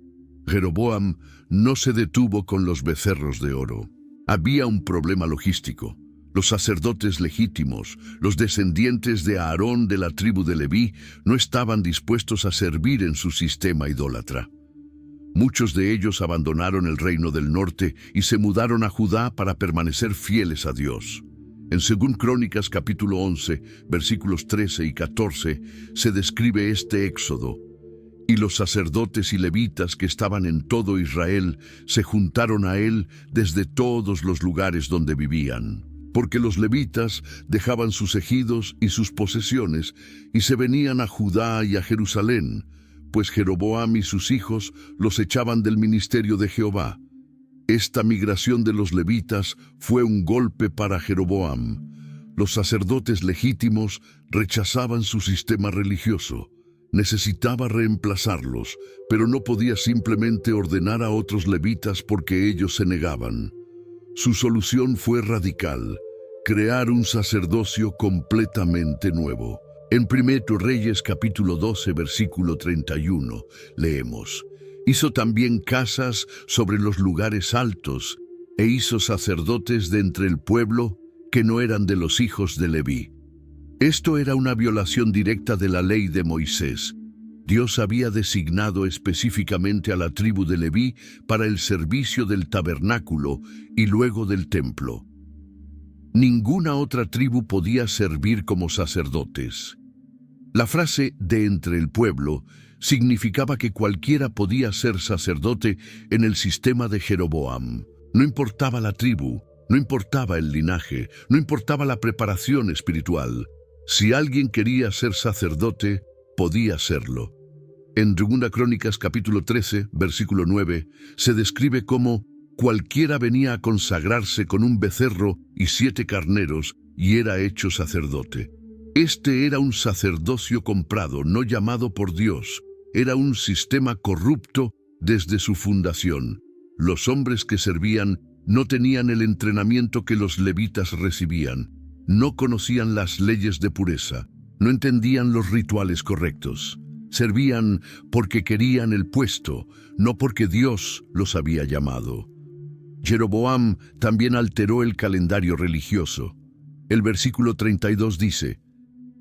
Jeroboam no se detuvo con los becerros de oro. Había un problema logístico. Los sacerdotes legítimos, los descendientes de Aarón de la tribu de Leví, no estaban dispuestos a servir en su sistema idólatra. Muchos de ellos abandonaron el reino del norte y se mudaron a Judá para permanecer fieles a Dios. En 2 Crónicas capítulo 11, versículos 13 y 14, se describe este éxodo. Y los sacerdotes y levitas que estaban en todo Israel se juntaron a él desde todos los lugares donde vivían. Porque los levitas dejaban sus ejidos y sus posesiones y se venían a Judá y a Jerusalén, pues Jeroboam y sus hijos los echaban del ministerio de Jehová. Esta migración de los levitas fue un golpe para Jeroboam. Los sacerdotes legítimos rechazaban su sistema religioso. Necesitaba reemplazarlos, pero no podía simplemente ordenar a otros levitas porque ellos se negaban. Su solución fue radical: crear un sacerdocio completamente nuevo. En 1 Reyes capítulo 12, versículo 31, leemos: Hizo también casas sobre los lugares altos, e hizo sacerdotes de entre el pueblo que no eran de los hijos de Leví. Esto era una violación directa de la ley de Moisés. Dios había designado específicamente a la tribu de Leví para el servicio del tabernáculo y luego del templo. Ninguna otra tribu podía servir como sacerdotes. La frase «de entre el pueblo» significaba que cualquiera podía ser sacerdote en el sistema de Jeroboam. No importaba la tribu, no importaba el linaje, no importaba la preparación espiritual. Si alguien quería ser sacerdote, podía serlo. En 2 Crónicas capítulo 13, versículo 9, se describe cómo cualquiera venía a consagrarse con un becerro y 7 carneros y era hecho sacerdote. Este era un sacerdocio comprado, no llamado por Dios. Era un sistema corrupto desde su fundación. Los hombres que servían no tenían el entrenamiento que los levitas recibían, no conocían las leyes de pureza, no entendían los rituales correctos. Servían porque querían el puesto, no porque Dios los había llamado. Jeroboam también alteró el calendario religioso. El versículo 32 dice: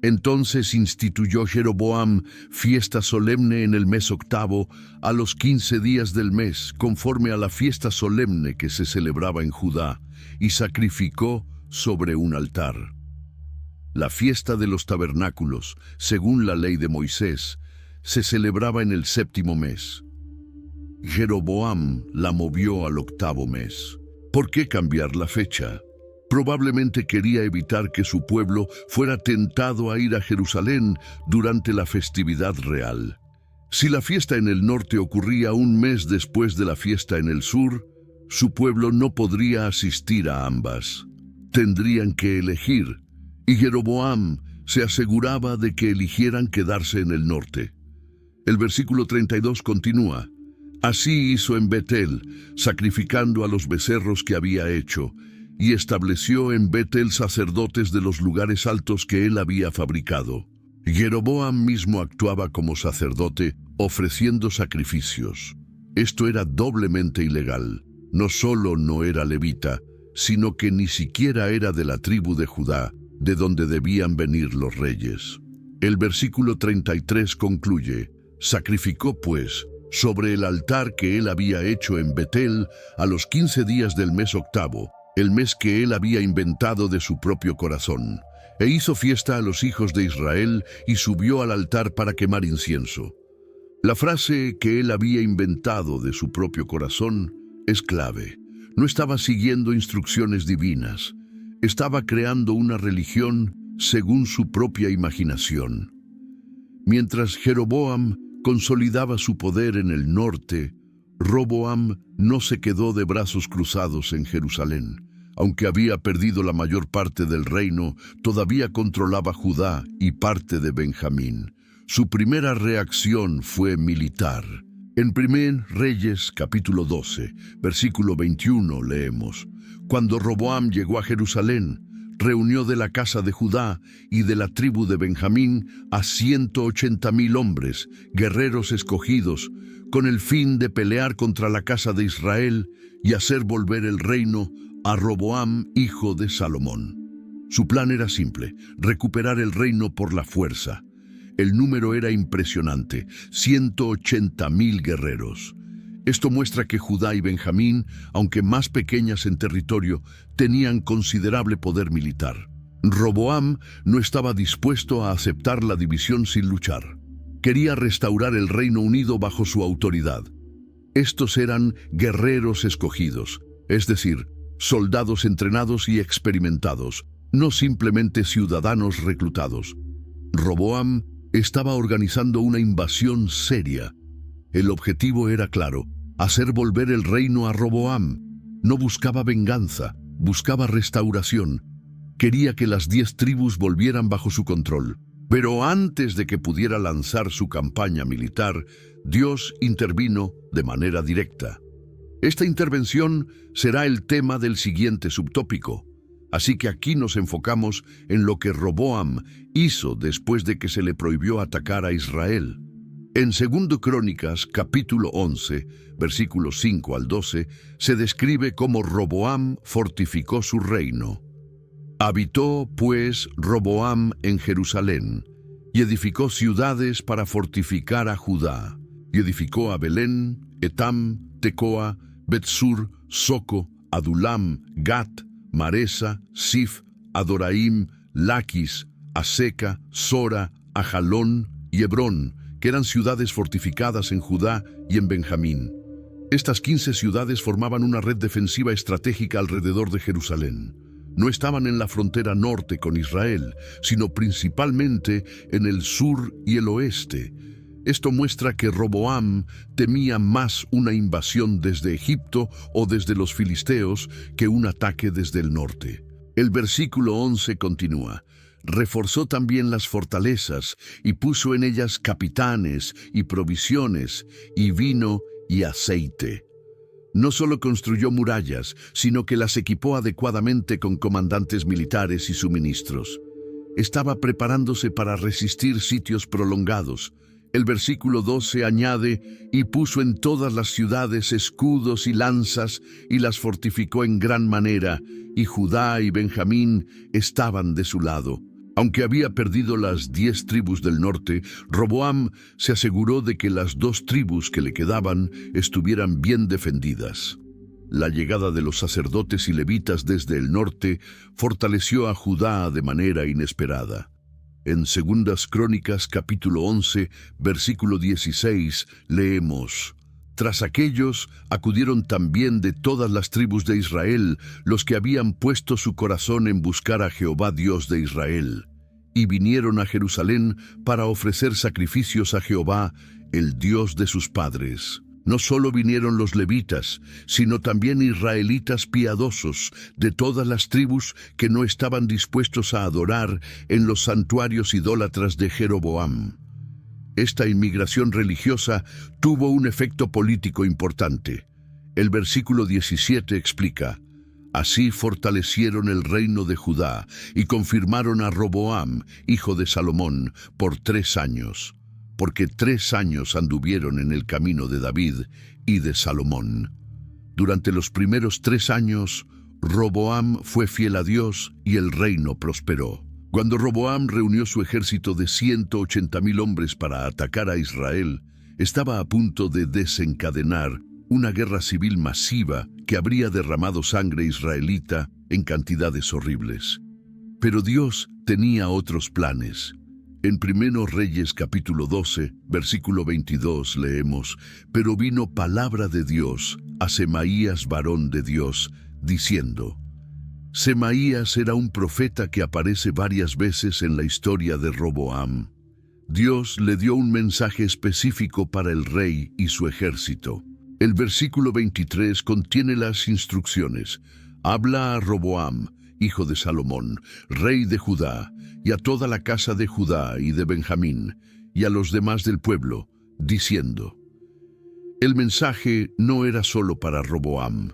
Entonces instituyó Jeroboam fiesta solemne en el mes octavo, a los 15 días del mes, conforme a la fiesta solemne que se celebraba en Judá, y sacrificó sobre un altar. La fiesta de los tabernáculos, según la ley de Moisés, se celebraba en el 7º mes. Jeroboam la movió al 8º mes. ¿Por qué cambiar la fecha? Probablemente quería evitar que su pueblo fuera tentado a ir a Jerusalén durante la festividad real. Si la fiesta en el norte ocurría un mes después de la fiesta en el sur, su pueblo no podría asistir a ambas. Tendrían que elegir, y Jeroboam se aseguraba de que eligieran quedarse en el norte. El versículo 32 continúa: Así hizo en Betel, sacrificando a los becerros que había hecho, y estableció en Betel sacerdotes de los lugares altos que él había fabricado. Jeroboam mismo actuaba como sacerdote, ofreciendo sacrificios. Esto era doblemente ilegal. No solo no era levita, sino que ni siquiera era de la tribu de Judá, de donde debían venir los reyes. El versículo 33 concluye: Sacrificó, pues, sobre el altar que él había hecho en Betel a los 15 días del mes octavo, el mes que él había inventado de su propio corazón, e hizo fiesta a los hijos de Israel y subió al altar para quemar incienso. La frase que él había inventado de su propio corazón es clave. No estaba siguiendo instrucciones divinas, estaba creando una religión según su propia imaginación. Mientras Jeroboam consolidaba su poder en el norte, Roboam no se quedó de brazos cruzados en Jerusalén. Aunque había perdido la mayor parte del reino, todavía controlaba Judá y parte de Benjamín. Su primera reacción fue militar. En 1 Reyes, capítulo 12, versículo 21, leemos: Cuando Roboam llegó a Jerusalén, reunió de la casa de Judá y de la tribu de Benjamín a 180,000 hombres, guerreros escogidos, con el fin de pelear contra la casa de Israel y hacer volver el reino a Roboam, hijo de Salomón. Su plan era simple: recuperar el reino por la fuerza. El número era impresionante: 180,000 guerreros. Esto muestra que Judá y Benjamín, aunque más pequeñas en territorio, tenían considerable poder militar. Roboam no estaba dispuesto a aceptar la división sin luchar. Quería restaurar el Reino Unido bajo su autoridad. Estos eran guerreros escogidos, es decir, soldados entrenados y experimentados, no simplemente ciudadanos reclutados. Roboam estaba organizando una invasión seria. El objetivo era claro: hacer volver el reino a Roboam. No buscaba venganza, buscaba restauración. Quería que las 10 tribus volvieran bajo su control. Pero antes de que pudiera lanzar su campaña militar, Dios intervino de manera directa. Esta intervención será el tema del siguiente subtópico, así que aquí nos enfocamos en lo que Roboam hizo después de que se le prohibió atacar a Israel. En 2 Crónicas, capítulo 11, versículos 5 al 12, se describe cómo Roboam fortificó su reino. Habitó, pues, Roboam en Jerusalén, y edificó ciudades para fortificar a Judá, y edificó a Belén, Etam, Tecoa, Betsur, Soco, Adulam, Gat, Maresa, Sif, Adoraim, Laquis, Aseca, Sora, Ajalón y Hebrón, que eran ciudades fortificadas en Judá y en Benjamín. Estas 15 ciudades formaban una red defensiva estratégica alrededor de Jerusalén. No estaban en la frontera norte con Israel, sino principalmente en el sur y el oeste. Esto muestra que Roboam temía más una invasión desde Egipto o desde los filisteos que un ataque desde el norte. El versículo 11 continúa: reforzó también las fortalezas y puso en ellas capitanes y provisiones y vino y aceite. No solo construyó murallas, sino que las equipó adecuadamente con comandantes militares y suministros. Estaba preparándose para resistir sitios prolongados. El versículo 12 añade, y puso en todas las ciudades escudos y lanzas, y las fortificó en gran manera, y Judá y Benjamín estaban de su lado. Aunque había perdido las 10 tribus del norte, Roboam se aseguró de que las 2 tribus que le quedaban estuvieran bien defendidas. La llegada de los sacerdotes y levitas desde el norte fortaleció a Judá de manera inesperada. En Segundas Crónicas, capítulo 11, versículo 16, leemos: Tras aquellos, acudieron también de todas las tribus de Israel los que habían puesto su corazón en buscar a Jehová Dios de Israel, y vinieron a Jerusalén para ofrecer sacrificios a Jehová, el Dios de sus padres. No solo vinieron los levitas, sino también israelitas piadosos de todas las tribus que no estaban dispuestos a adorar en los santuarios idólatras de Jeroboam. Esta inmigración religiosa tuvo un efecto político importante. El versículo 17 explica: Así fortalecieron el reino de Judá y confirmaron a Roboam, hijo de Salomón, por 3 años, porque 3 años anduvieron en el camino de David y de Salomón. Durante los primeros 3 años, Roboam fue fiel a Dios y el reino prosperó. Cuando Roboam reunió su ejército de 180,000 hombres para atacar a Israel, estaba a punto de desencadenar una guerra civil masiva que habría derramado sangre israelita en cantidades horribles. Pero Dios tenía otros planes. En 1 Reyes capítulo 12, versículo 22 leemos: Pero vino palabra de Dios a Semaías varón de Dios, diciendo. Semaías era un profeta que aparece varias veces en la historia de Roboam. Dios le dio un mensaje específico para el rey y su ejército. El versículo 23 contiene las instrucciones: Habla a Roboam, hijo de Salomón, rey de Judá, y a toda la casa de Judá y de Benjamín, y a los demás del pueblo, diciendo. El mensaje no era solo para Roboam,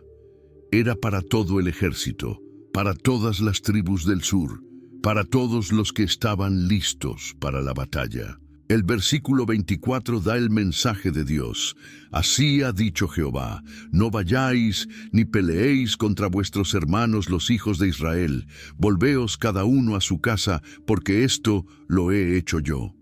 era para todo el ejército, para todas las tribus del sur, para todos los que estaban listos para la batalla. El versículo 24 da el mensaje de Dios. Así ha dicho Jehová: No vayáis ni peleéis contra vuestros hermanos los hijos de Israel. Volveos cada uno a su casa, porque esto lo he hecho yo.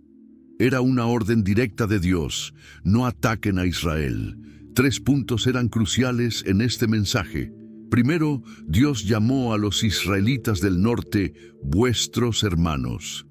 Era una orden directa de Dios: no ataquen a Israel. 3 puntos eran cruciales en este mensaje. Primero, Dios llamó a los israelitas del norte vuestros hermanos.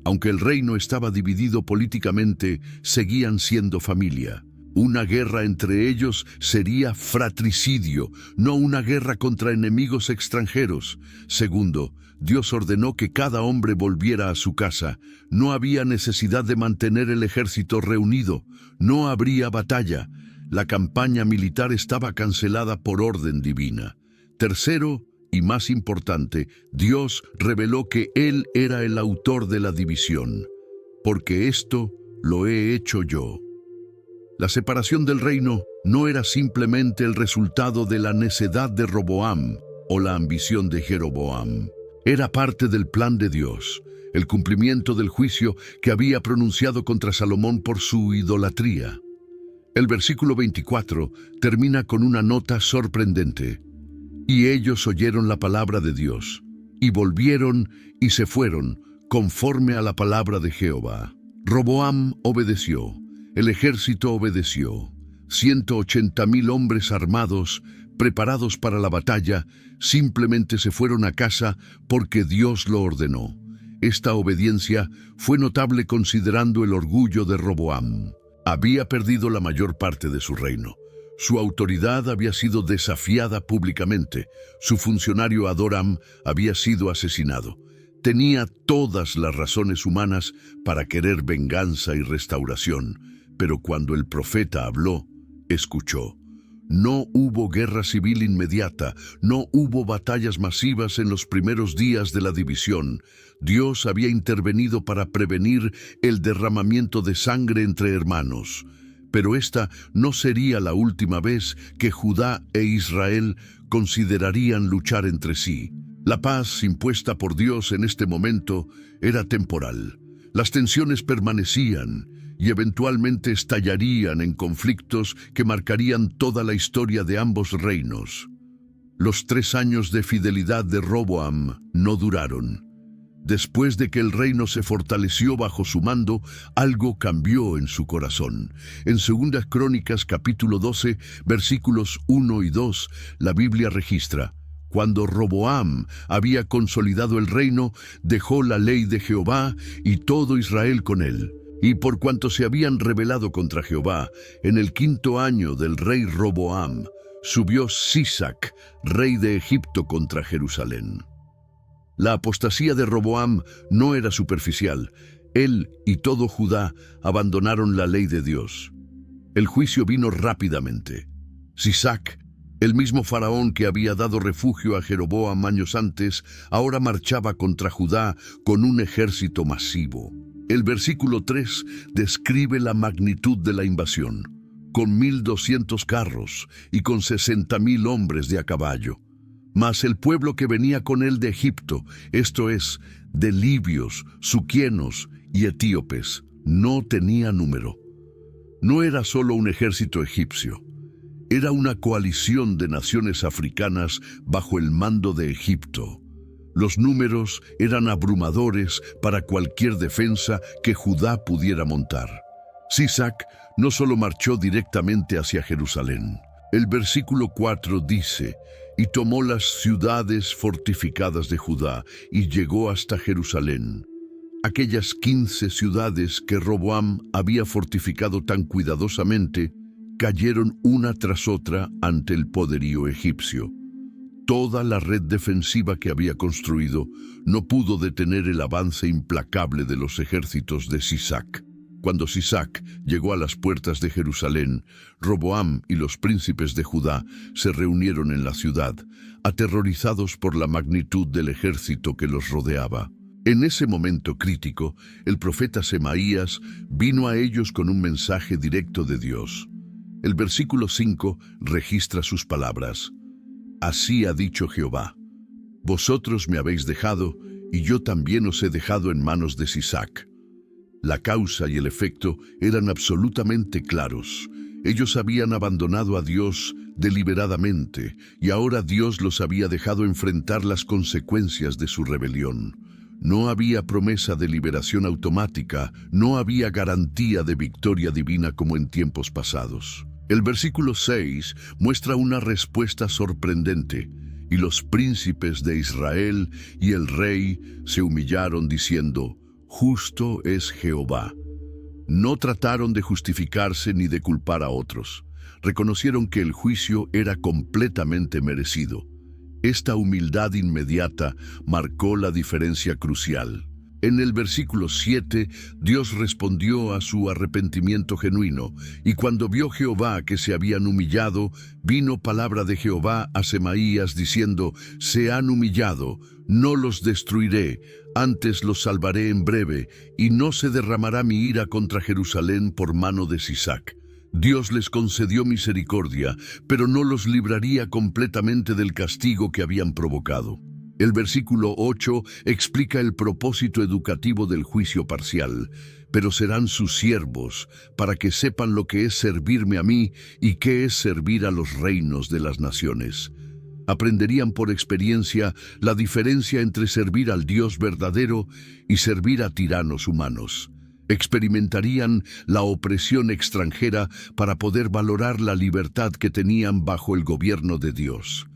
Aunque el reino estaba dividido políticamente, seguían siendo familia. Una guerra entre ellos sería fratricidio, no una guerra contra enemigos extranjeros. Segundo, Dios ordenó que cada hombre volviera a su casa. No había necesidad de mantener el ejército reunido. No habría batalla. La campaña militar estaba cancelada por orden divina. Tercero, y más importante, Dios reveló que Él era el autor de la división. Porque esto lo he hecho yo. La separación del reino no era simplemente el resultado de la necedad de Roboam o la ambición de Jeroboam. Era parte del plan de Dios, el cumplimiento del juicio que había pronunciado contra Salomón por su idolatría. El versículo 24 termina con una nota sorprendente. Y ellos oyeron la palabra de Dios, y volvieron y se fueron, conforme a la palabra de Jehová. Roboam obedeció, el ejército obedeció. 180,000 hombres armados, preparados para la batalla, simplemente se fueron a casa porque Dios lo ordenó. Esta obediencia fue notable considerando el orgullo de Roboam. Había perdido la mayor parte de su reino. Su autoridad había sido desafiada públicamente. Su funcionario Adoram había sido asesinado. Tenía todas las razones humanas para querer venganza y restauración, pero cuando el profeta habló, escuchó. No hubo guerra civil inmediata, no hubo batallas masivas en los primeros días de la división. Dios había intervenido para prevenir el derramamiento de sangre entre hermanos. Pero esta no sería la última vez que Judá e Israel considerarían luchar entre sí. La paz impuesta por Dios en este momento era temporal. Las tensiones permanecían y eventualmente estallarían en conflictos que marcarían toda la historia de ambos reinos. Los 3 años de fidelidad de Roboam no duraron. Después de que el reino se fortaleció bajo su mando, algo cambió en su corazón. En 2 Crónicas capítulo 12, versículos 1 y 2, la Biblia registra: cuando Roboam había consolidado el reino, dejó la ley de Jehová y todo Israel con él. Y por cuanto se habían rebelado contra Jehová, en el 5.º año del rey Roboam, subió Sisac, rey de Egipto, contra Jerusalén. La apostasía de Roboam no era superficial. Él y todo Judá abandonaron la ley de Dios. El juicio vino rápidamente. Sisac, el mismo faraón que había dado refugio a Jeroboam años antes, ahora marchaba contra Judá con un ejército masivo. El versículo 3 describe la magnitud de la invasión, con 1.200 carros y con 60.000 hombres de a caballo. Mas el pueblo que venía con él de Egipto, esto es, de libios, suquienos y etíopes, no tenía número. No era solo un ejército egipcio, era una coalición de naciones africanas bajo el mando de Egipto. Los números eran abrumadores para cualquier defensa que Judá pudiera montar. Sisac no solo marchó directamente hacia Jerusalén. El versículo 4 dice: y tomó las ciudades fortificadas de Judá y llegó hasta Jerusalén. Aquellas 15 ciudades que Roboam había fortificado tan cuidadosamente cayeron una tras otra ante el poderío egipcio. Toda la red defensiva que había construido no pudo detener el avance implacable de los ejércitos de Sisac. Cuando Sisac llegó a las puertas de Jerusalén, Roboam y los príncipes de Judá se reunieron en la ciudad, aterrorizados por la magnitud del ejército que los rodeaba. En ese momento crítico, el profeta Semaías vino a ellos con un mensaje directo de Dios. El versículo 5 registra sus palabras: así ha dicho Jehová, vosotros me habéis dejado, y yo también os he dejado en manos de Sisac. La causa y el efecto eran absolutamente claros. Ellos habían abandonado a Dios deliberadamente, y ahora Dios los había dejado enfrentar las consecuencias de su rebelión. No había promesa de liberación automática, no había garantía de victoria divina como en tiempos pasados. El versículo 6 muestra una respuesta sorprendente: y los príncipes de Israel y el rey se humillaron diciendo: justo es Jehová. No trataron de justificarse ni de culpar a otros. Reconocieron que el juicio era completamente merecido. Esta humildad inmediata marcó la diferencia crucial. En el versículo 7, Dios respondió a su arrepentimiento genuino, y cuando vio Jehová que se habían humillado, vino palabra de Jehová a Semaías diciendo: se han humillado, no los destruiré, antes los salvaré en breve, y no se derramará mi ira contra Jerusalén por mano de Sisac. Dios les concedió misericordia, pero no los libraría completamente del castigo que habían provocado. El versículo 8 explica el propósito educativo del juicio parcial: pero serán sus siervos, para que sepan lo que es servirme a mí y qué es servir a los reinos de las naciones. Aprenderían por experiencia la diferencia entre servir al Dios verdadero y servir a tiranos humanos. Experimentarían la opresión extranjera para poder valorar la libertad que tenían bajo el gobierno de Dios.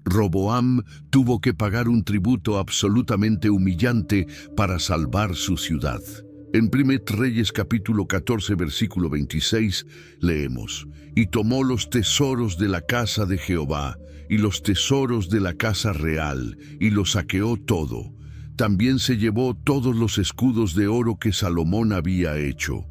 Roboam tuvo que pagar un tributo absolutamente humillante para salvar su ciudad. En 1 Reyes capítulo 14 versículo 26 leemos: y tomó los tesoros de la casa de Jehová y los tesoros de la casa real y lo saqueó todo. También se llevó todos los escudos de oro que Salomón había hecho.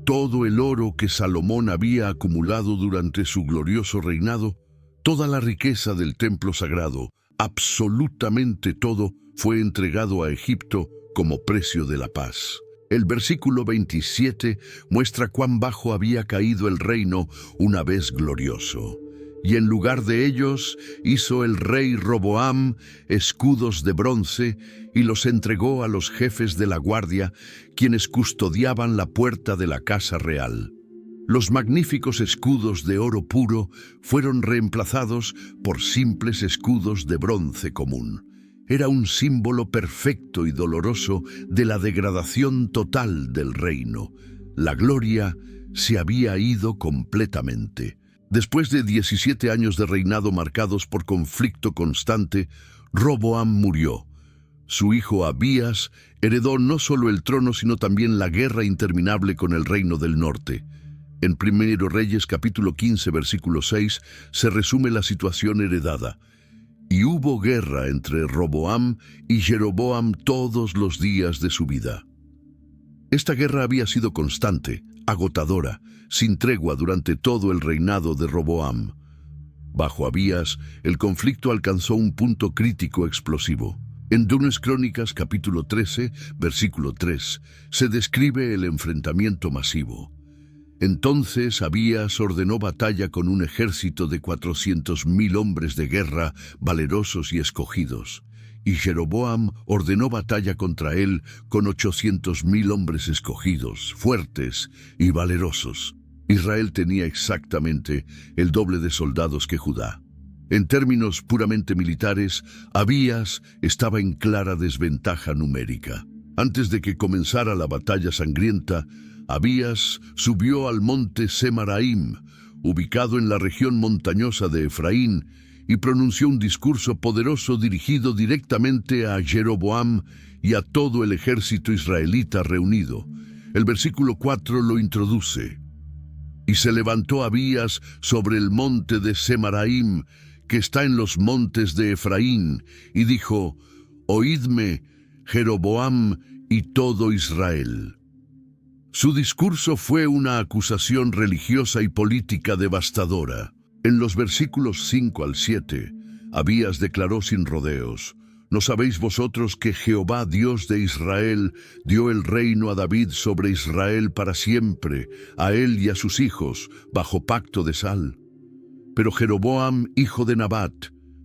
Todo el oro que Salomón había acumulado durante su glorioso reinado, toda la riqueza del templo sagrado, absolutamente todo, fue entregado a Egipto como precio de la paz. El versículo 27 muestra cuán bajo había caído el reino una vez glorioso. Y en lugar de ellos hizo el rey Roboam escudos de bronce y los entregó a los jefes de la guardia, quienes custodiaban la puerta de la casa real. Los magníficos escudos de oro puro fueron reemplazados por simples escudos de bronce común. Era un símbolo perfecto y doloroso de la degradación total del reino. La gloria se había ido completamente. Después de 17 años de reinado marcados por conflicto constante, Roboam murió. Su hijo Abías heredó no solo el trono, sino también la guerra interminable con el reino del norte. En 1 Reyes capítulo 15, versículo 6, se resume la situación heredada. Y hubo guerra entre Roboam y Jeroboam todos los días de su vida. Esta guerra había sido constante, agotadora, sin tregua durante todo el reinado de Roboam. Bajo Abías, el conflicto alcanzó un punto crítico explosivo. En 2 Crónicas capítulo 13, versículo 3, se describe el enfrentamiento masivo. Entonces Abías ordenó batalla con un ejército de 400.000 hombres de guerra, valerosos y escogidos. Y Jeroboam ordenó batalla contra él con 800.000 hombres escogidos, fuertes y valerosos. Israel tenía exactamente el doble de soldados que Judá. En términos puramente militares, Abías estaba en clara desventaja numérica. Antes de que comenzara la batalla sangrienta, Abías subió al monte Semaraim, ubicado en la región montañosa de Efraín, y pronunció un discurso poderoso dirigido directamente a Jeroboam y a todo el ejército israelita reunido. El versículo 4 lo introduce. Y se levantó Abías sobre el monte de Semaraim, que está en los montes de Efraín, y dijo: «Oídme, Jeroboam y todo Israel». Su discurso fue una acusación religiosa y política devastadora. En los versículos 5 al 7, Abías declaró sin rodeos: «¿No sabéis vosotros que Jehová, Dios de Israel, dio el reino a David sobre Israel para siempre, a él y a sus hijos, bajo pacto de sal? Pero Jeroboam, hijo de Nabat,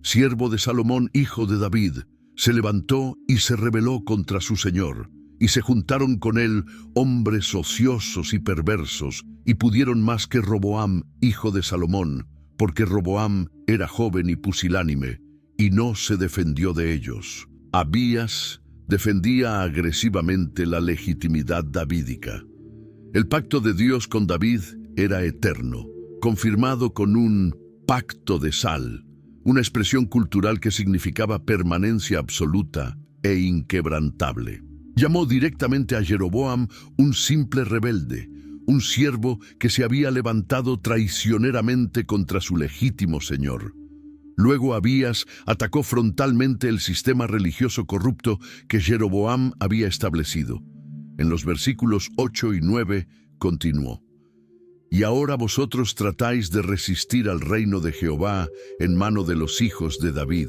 siervo de Salomón, hijo de David, se levantó y se rebeló contra su señor, y se juntaron con él hombres ociosos y perversos, y pudieron más que Roboam, hijo de Salomón, porque Roboam era joven y pusilánime, y no se defendió de ellos». Abías defendía agresivamente la legitimidad davídica. El pacto de Dios con David era eterno, confirmado con un pacto de sal, una expresión cultural que significaba permanencia absoluta e inquebrantable. Llamó directamente a Jeroboam un simple rebelde, un siervo que se había levantado traicioneramente contra su legítimo señor. Luego Abías atacó frontalmente el sistema religioso corrupto que Jeroboam había establecido. En los versículos 8 y 9 continuó: «Y ahora vosotros tratáis de resistir al reino de Jehová en mano de los hijos de David,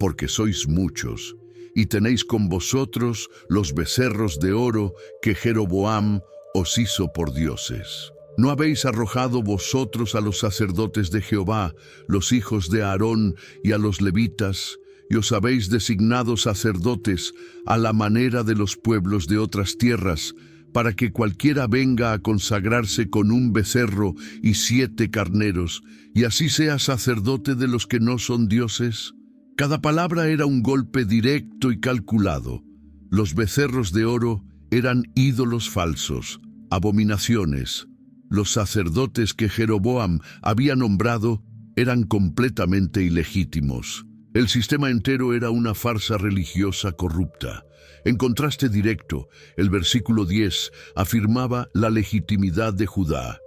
porque sois muchos, y tenéis con vosotros los becerros de oro que Jeroboam os hizo por dioses. ¿No habéis arrojado vosotros a los sacerdotes de Jehová, los hijos de Aarón, y a los levitas, y os habéis designado sacerdotes a la manera de los pueblos de otras tierras, para que cualquiera venga a consagrarse con un becerro y 7 carneros, y así sea sacerdote de los que no son dioses?» Cada palabra era un golpe directo y calculado. Los becerros de oro eran ídolos falsos, abominaciones. Los sacerdotes que Jeroboam había nombrado eran completamente ilegítimos. El sistema entero era una farsa religiosa corrupta. En contraste directo, el versículo 10 afirmaba la legitimidad de Judá.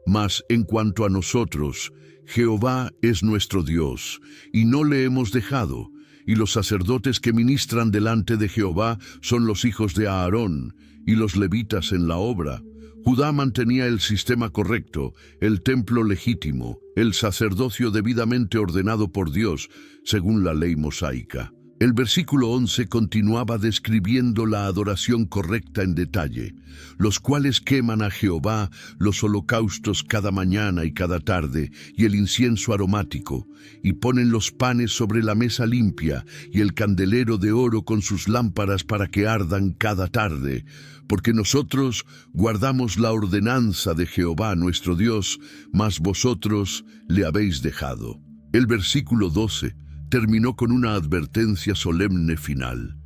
«Mas en cuanto a nosotros, Jehová es nuestro Dios, y no le hemos dejado, y los sacerdotes que ministran delante de Jehová son los hijos de Aarón, y los levitas en la obra». Judá mantenía el sistema correcto, el templo legítimo, el sacerdocio debidamente ordenado por Dios, según la ley mosaica. El versículo 11 continuaba describiendo la adoración correcta en detalle, los cuales queman a Jehová los holocaustos cada mañana y cada tarde, y el incienso aromático, y ponen los panes sobre la mesa limpia, y el candelero de oro con sus lámparas para que ardan cada tarde, porque nosotros guardamos la ordenanza de Jehová nuestro Dios, mas vosotros le habéis dejado. El versículo 12 terminó con una advertencia solemne final.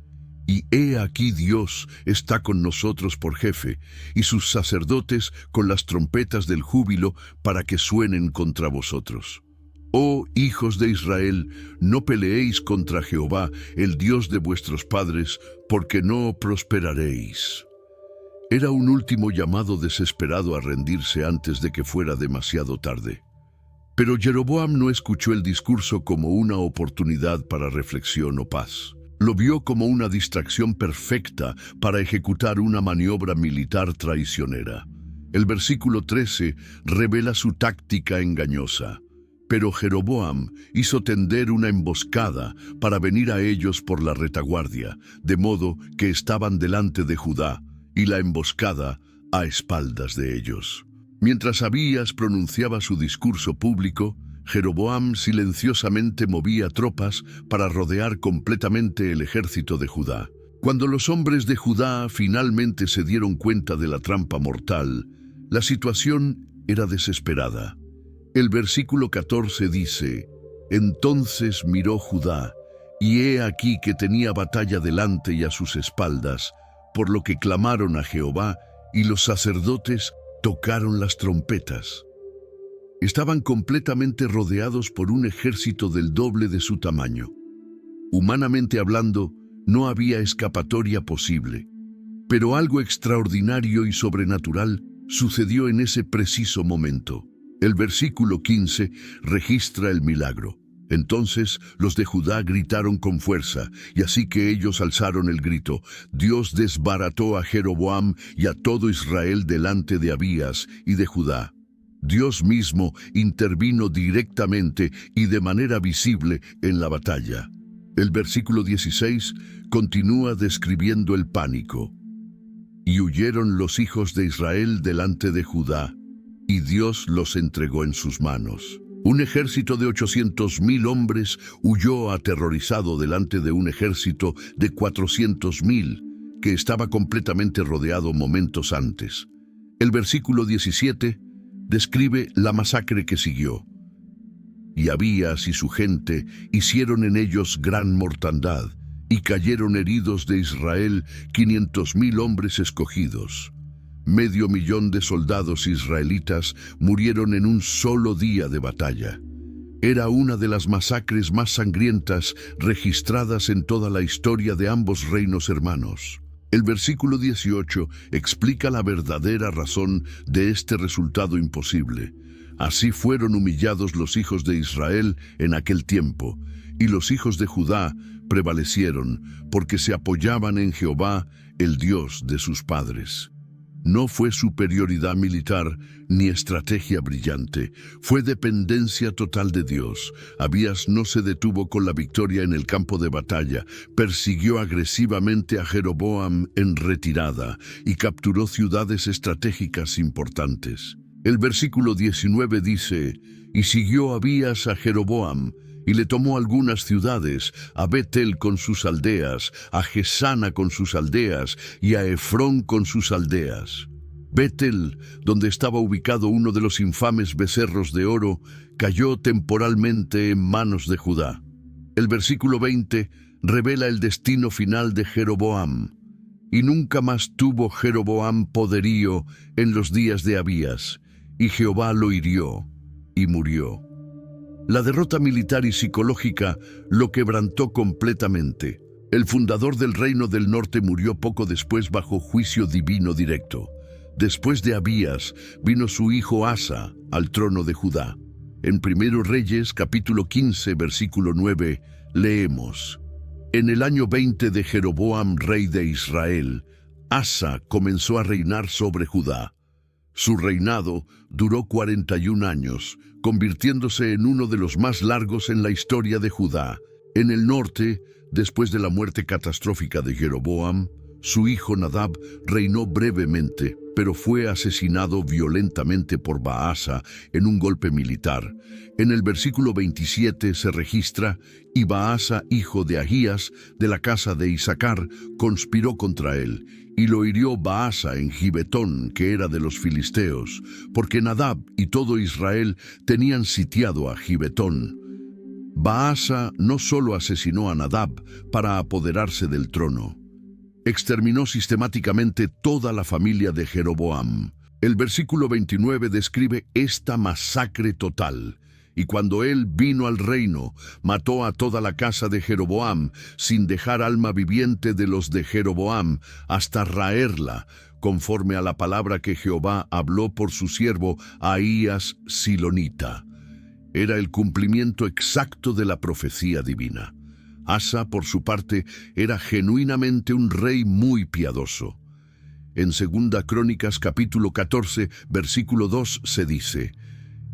Y he aquí Dios está con nosotros por jefe, y sus sacerdotes con las trompetas del júbilo para que suenen contra vosotros. Oh hijos de Israel, no peleéis contra Jehová, el Dios de vuestros padres, porque no prosperaréis. Era un último llamado desesperado a rendirse antes de que fuera demasiado tarde. Pero Jeroboam no escuchó el discurso como una oportunidad para reflexión o paz. Lo vio como una distracción perfecta para ejecutar una maniobra militar traicionera. El versículo 13 revela su táctica engañosa. Pero Jeroboam hizo tender una emboscada para venir a ellos por la retaguardia, de modo que estaban delante de Judá, y la emboscada a espaldas de ellos. Mientras Abías pronunciaba su discurso público, Jeroboam silenciosamente movía tropas para rodear completamente el ejército de Judá. Cuando los hombres de Judá finalmente se dieron cuenta de la trampa mortal, la situación era desesperada. El versículo 14 dice: Entonces miró Judá, y he aquí que tenía batalla delante y a sus espaldas, por lo que clamaron a Jehová, y los sacerdotes tocaron las trompetas. Estaban completamente rodeados por un ejército del doble de su tamaño. Humanamente hablando, no había escapatoria posible. Pero algo extraordinario y sobrenatural sucedió en ese preciso momento. El versículo 15 registra el milagro. Entonces los de Judá gritaron con fuerza, y así que ellos alzaron el grito, Dios desbarató a Jeroboam y a todo Israel delante de Abías y de Judá. Dios mismo intervino directamente y de manera visible en la batalla. El versículo 16 continúa describiendo el pánico. Y huyeron los hijos de Israel delante de Judá, y Dios los entregó en sus manos. Un ejército de 800,000 hombres huyó aterrorizado delante de un ejército de 400,000 que estaba completamente rodeado momentos antes. El versículo 17 describe la masacre que siguió. Y Abías y su gente hicieron en ellos gran mortandad, y cayeron heridos de Israel 500,000 hombres escogidos. 500,000 de soldados israelitas murieron en un solo día de batalla. Era una de las masacres más sangrientas registradas en toda la historia de ambos reinos hermanos. El versículo 18 explica la verdadera razón de este resultado imposible. Así fueron humillados los hijos de Israel en aquel tiempo, y los hijos de Judá prevalecieron, porque se apoyaban en Jehová, el Dios de sus padres. No fue superioridad militar ni estrategia brillante, fue dependencia total de Dios. Abías no se detuvo con la victoria en el campo de batalla, persiguió agresivamente a Jeroboam en retirada y capturó ciudades estratégicas importantes. El versículo 19 dice, y siguió Abías a Jeroboam, y le tomó algunas ciudades, a Betel con sus aldeas, a Gesana con sus aldeas, y a Efrón con sus aldeas. Betel, donde estaba ubicado uno de los infames becerros de oro, cayó temporalmente en manos de Judá. El versículo 20 revela el destino final de Jeroboam. Y nunca más tuvo Jeroboam poderío en los días de Abías, y Jehová lo hirió, y murió. La derrota militar y psicológica lo quebrantó completamente. El fundador del Reino del Norte murió poco después bajo juicio divino directo. Después de Abías vino su hijo Asa al trono de Judá. En 1 Reyes, capítulo 15, versículo 9, leemos: En el año 20 de Jeroboam, rey de Israel, Asa comenzó a reinar sobre Judá. Su reinado duró 41 años, convirtiéndose en uno de los más largos en la historia de Judá. En el norte, después de la muerte catastrófica de Jeroboam, su hijo Nadab reinó brevemente, pero fue asesinado violentamente por Baasa en un golpe militar. En el versículo 27 se registra: y Baasa, hijo de Ahías, de la casa de Isacar, conspiró contra él, y lo hirió Baasa en Gibetón, que era de los filisteos, porque Nadab y todo Israel tenían sitiado a Gibetón. Baasa no solo asesinó a Nadab para apoderarse del trono, exterminó sistemáticamente toda la familia de Jeroboam. El versículo 29 describe esta masacre total. Y cuando él vino al reino, mató a toda la casa de Jeroboam, sin dejar alma viviente de los de Jeroboam, hasta raerla, conforme a la palabra que Jehová habló por su siervo Ahías Silonita. Era el cumplimiento exacto de la profecía divina. Asa, por su parte, era genuinamente un rey muy piadoso. En 2 Crónicas capítulo 14, versículo 2 se dice: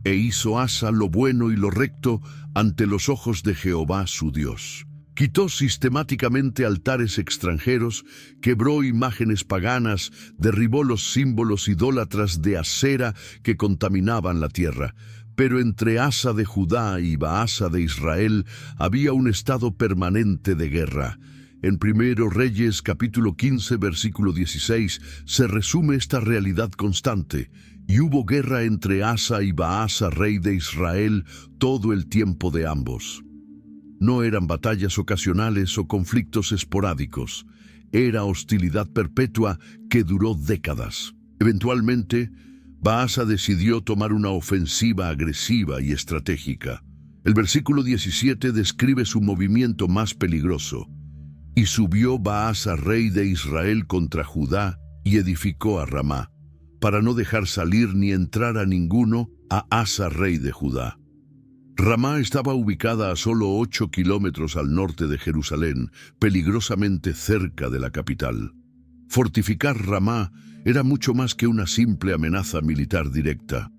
«E hizo Asa lo bueno y lo recto ante los ojos de Jehová su Dios». Quitó sistemáticamente altares extranjeros, quebró imágenes paganas, derribó los símbolos idólatras de Asera que contaminaban la tierra. Pero entre Asa de Judá y Baasa de Israel había un estado permanente de guerra. En 1 Reyes capítulo 15 versículo 16 se resume esta realidad constante: «Y hubo guerra entre Asa y Baasa, rey de Israel, todo el tiempo de ambos». No eran batallas ocasionales o conflictos esporádicos. Era hostilidad perpetua que duró décadas. Eventualmente, Baasa decidió tomar una ofensiva agresiva y estratégica. El versículo 17 describe su movimiento más peligroso. «Y subió Baasa, rey de Israel, contra Judá, y edificó a Ramá, para no dejar salir ni entrar a ninguno a Asa, rey de Judá». Ramá estaba ubicada a solo 8 kilómetros al norte de Jerusalén, peligrosamente cerca de la capital. Fortificar Ramá era mucho más que una simple amenaza militar directa.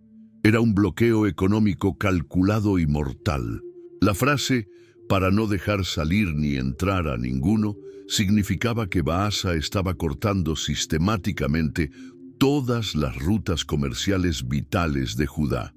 Era un bloqueo económico calculado y mortal. La frase «para no dejar salir ni entrar a ninguno» significaba que Baasa estaba cortando sistemáticamente todas las rutas comerciales vitales de Judá.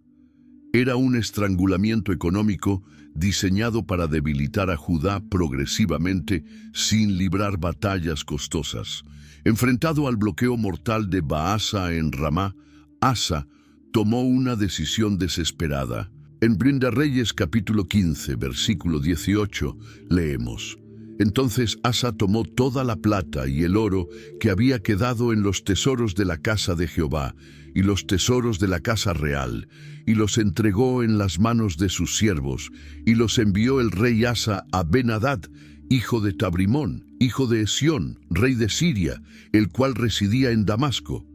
Era un estrangulamiento económico diseñado para debilitar a Judá progresivamente sin librar batallas costosas. Enfrentado al bloqueo mortal de Baasa en Ramá, Asa tomó una decisión desesperada. En 1 Reyes capítulo 15, versículo 18, leemos: «Entonces Asa tomó toda la plata y el oro que había quedado en los tesoros de la casa de Jehová y los tesoros de la casa real, y los entregó en las manos de sus siervos, y los envió el rey Asa a Ben-Hadad, hijo de Tabrimón, hijo de Esión, rey de Siria, el cual residía en Damasco».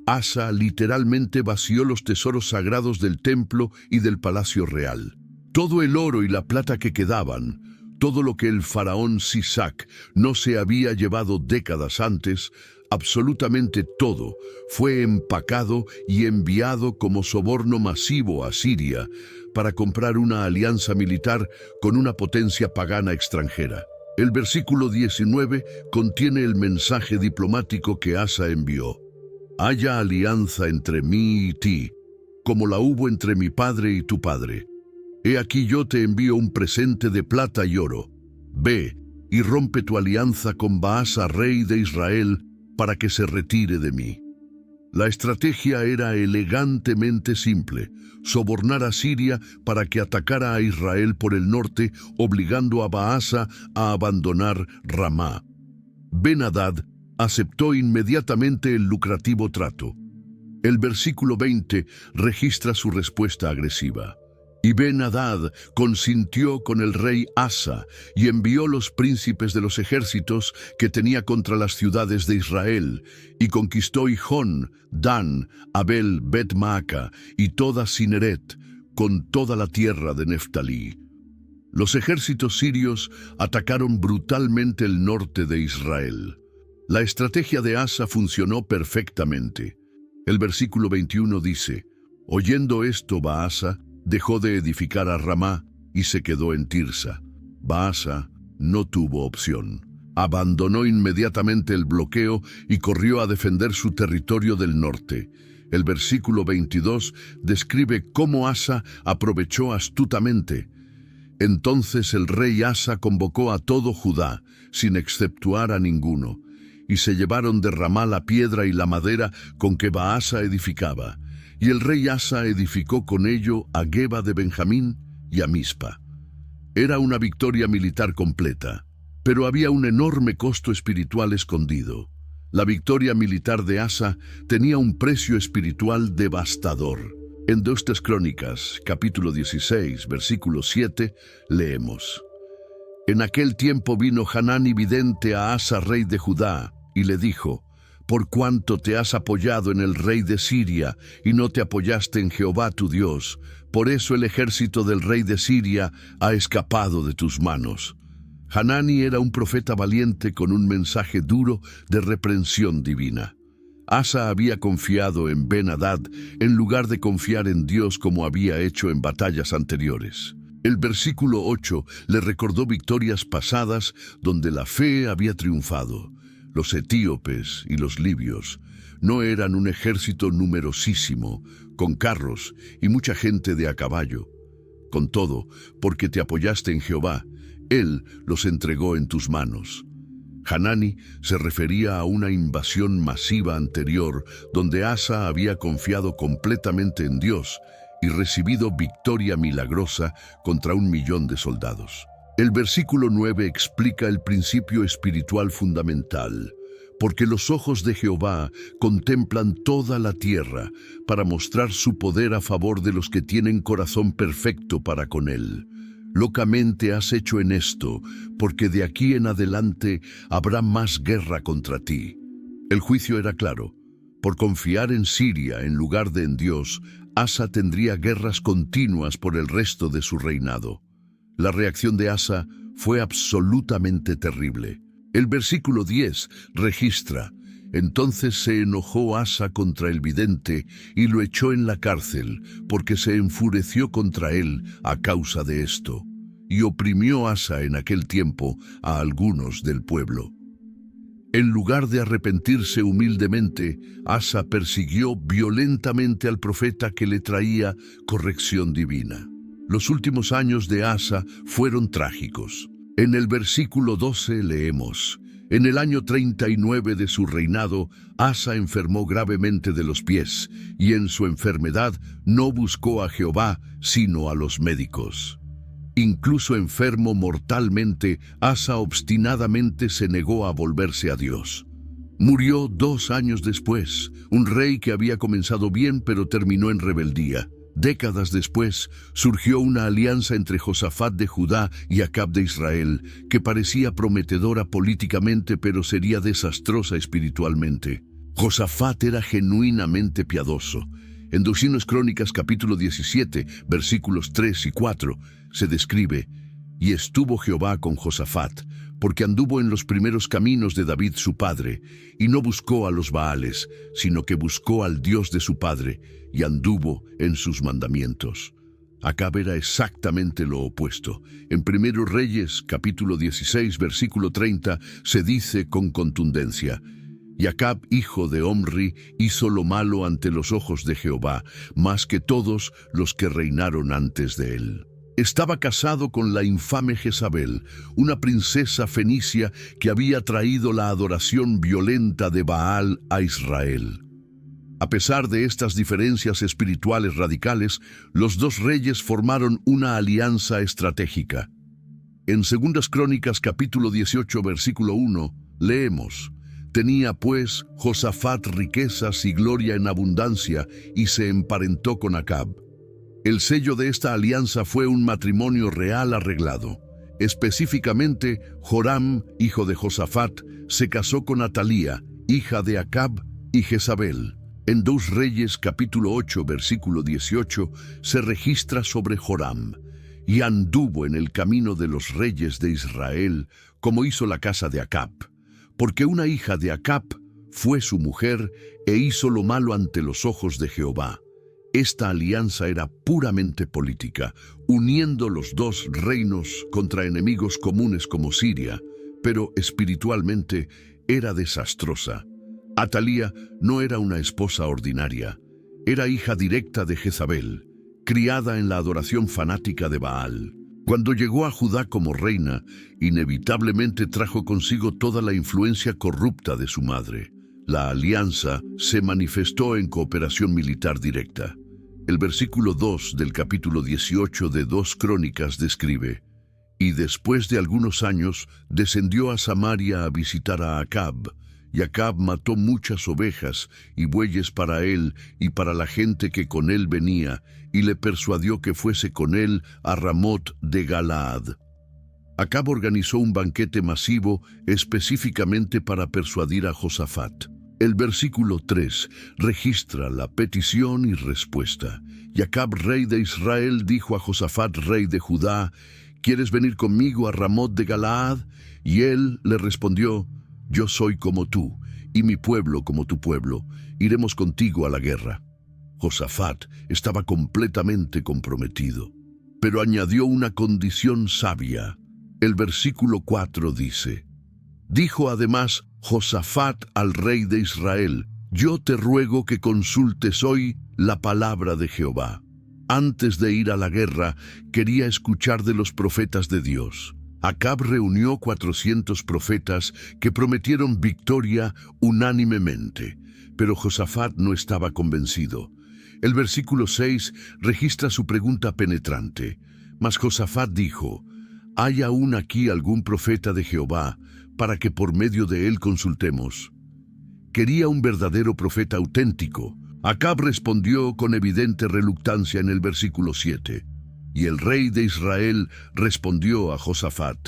Asa literalmente vació los tesoros sagrados del templo y del palacio real. Todo el oro y la plata que quedaban, todo lo que el faraón Sisac no se había llevado décadas antes, absolutamente todo, fue empacado y enviado como soborno masivo a Siria para comprar una alianza militar con una potencia pagana extranjera. El versículo 19 contiene el mensaje diplomático que Asa envió: «Haya alianza entre mí y ti, como la hubo entre mi padre y tu padre. He aquí yo te envío un presente de plata y oro. Ve y rompe tu alianza con Baasa, rey de Israel, para que se retire de mí». La estrategia era elegantemente simple: sobornar a Siria para que atacara a Israel por el norte, obligando a Baasa a abandonar Ramá. Ben-Hadad aceptó inmediatamente el lucrativo trato. El versículo 20 registra su respuesta agresiva. «Y Ben-Hadad consintió con el rey Asa y envió los príncipes de los ejércitos que tenía contra las ciudades de Israel, y conquistó Hijón, Dan, Abel, Bet-Maaca y toda Cineret, con toda la tierra de Neftalí». Los ejércitos sirios atacaron brutalmente el norte de Israel. La estrategia de Asa funcionó perfectamente. El versículo 21 dice: «Oyendo esto, Baasa dejó de edificar a Ramá y se quedó en Tirsa». Baasa no tuvo opción. Abandonó inmediatamente el bloqueo y corrió a defender su territorio del norte. El versículo 22 describe cómo Asa aprovechó astutamente. Entonces el rey Asa convocó a todo Judá, sin exceptuar a ninguno, y se llevaron de Ramá la piedra y la madera con que Baasa edificaba. Y el rey Asa edificó con ello a Geba de Benjamín y a Mispa. Era una victoria militar completa, pero había un enorme costo espiritual escondido. La victoria militar de Asa tenía un precio espiritual devastador. En 2 Crónicas, capítulo 16, versículo 7, leemos: En aquel tiempo vino Hanani vidente a Asa, rey de Judá, y le dijo: Por cuanto te has apoyado en el rey de Siria y no te apoyaste en Jehová tu Dios, por eso el ejército del rey de Siria ha escapado de tus manos. Hanani era un profeta valiente con un mensaje duro de reprensión divina. Asa había confiado en Ben-Hadad en lugar de confiar en Dios como había hecho en batallas anteriores. El versículo 8 le recordó victorias pasadas donde la fe había triunfado. Los etíopes y los libios no eran un ejército numerosísimo, con carros y mucha gente de a caballo. Con todo, porque te apoyaste en Jehová, Él los entregó en tus manos. Hanani se refería a una invasión masiva anterior donde Asa había confiado completamente en Dios y recibido victoria milagrosa contra 1.000.000 de soldados. El versículo 9 explica el principio espiritual fundamental, porque los ojos de Jehová contemplan toda la tierra para mostrar su poder a favor de los que tienen corazón perfecto para con Él. Locamente has hecho en esto, porque de aquí en adelante habrá más guerra contra ti. El juicio era claro. Por confiar en Siria en lugar de en Dios, Asa tendría guerras continuas por el resto de su reinado. La reacción de Asa fue absolutamente terrible. El versículo 10 registra: Entonces se enojó Asa contra el vidente y lo echó en la cárcel, porque se enfureció contra él a causa de esto. Y oprimió Asa en aquel tiempo a algunos del pueblo. En lugar de arrepentirse humildemente, Asa persiguió violentamente al profeta que le traía corrección divina. Los últimos años de Asa fueron trágicos. En el versículo 12 leemos: En el año 39 de su reinado, Asa enfermó gravemente de los pies, y en su enfermedad no buscó a Jehová, sino a los médicos. Incluso enfermo mortalmente, Asa obstinadamente se negó a volverse a Dios. Murió 2 años después, un rey que había comenzado bien pero terminó en rebeldía. Décadas después, surgió una alianza entre Josafat de Judá y Acab de Israel, que parecía prometedora políticamente pero sería desastrosa espiritualmente. Josafat era genuinamente piadoso. En 2 Crónicas capítulo 17, versículos 3 y 4, se describe: Y estuvo Jehová con Josafat, porque anduvo en los primeros caminos de David su padre, y no buscó a los Baales, sino que buscó al Dios de su padre, y anduvo en sus mandamientos. Acab era exactamente lo opuesto. En 1 Reyes, capítulo 16, versículo 30, se dice con contundencia: Y Acab, hijo de Omri, hizo lo malo ante los ojos de Jehová, más que todos los que reinaron antes de él. Estaba casado con la infame Jezabel, una princesa fenicia que había traído la adoración violenta de Baal a Israel. A pesar de estas diferencias espirituales radicales, los dos reyes formaron una alianza estratégica. En 2 Crónicas capítulo 18, versículo 1, leemos: Tenía pues Josafat riquezas y gloria en abundancia, y se emparentó con Acab. El sello de esta alianza fue un matrimonio real arreglado. Específicamente, Joram, hijo de Josafat, se casó con Atalía, hija de Acab y Jezabel. En 2 Reyes capítulo 8, versículo 18, se registra sobre Joram: Y anduvo en el camino de los reyes de Israel, como hizo la casa de Acab, porque una hija de Acab fue su mujer e hizo lo malo ante los ojos de Jehová. Esta alianza era puramente política, uniendo los dos reinos contra enemigos comunes como Siria, pero espiritualmente era desastrosa. Atalía no era una esposa ordinaria, era hija directa de Jezabel, criada en la adoración fanática de Baal. Cuando llegó a Judá como reina, inevitablemente trajo consigo toda la influencia corrupta de su madre. La alianza se manifestó en cooperación militar directa. El versículo 2 del capítulo 18 de 2 Crónicas describe: «Y después de algunos años descendió a Samaria a visitar a Acab, y Acab mató muchas ovejas y bueyes para él y para la gente que con él venía, y le persuadió que fuese con él a Ramot de Galaad». Acab organizó un banquete masivo específicamente para persuadir a Josafat. El versículo 3 registra la petición y respuesta. Y Acab, rey de Israel, dijo a Josafat, rey de Judá: «¿Quieres venir conmigo a Ramot de Galaad?». Y él le respondió: «Yo soy como tú, y mi pueblo como tu pueblo. Iremos contigo a la guerra». Josafat estaba completamente comprometido, pero añadió una condición sabia. El versículo 4 dice: «Dijo además Josafat al rey de Israel: yo te ruego que consultes hoy la palabra de Jehová». Antes de ir a la guerra, quería escuchar de los profetas de Dios. Acab reunió 400 profetas que prometieron victoria unánimemente, pero Josafat no estaba convencido. El versículo 6 registra su pregunta penetrante. Mas Josafat dijo: «¿Hay aún aquí algún profeta de Jehová para que por medio de él consultemos?». Quería un verdadero profeta auténtico. Acab respondió con evidente reluctancia en el versículo 7. Y el rey de Israel respondió a Josafat: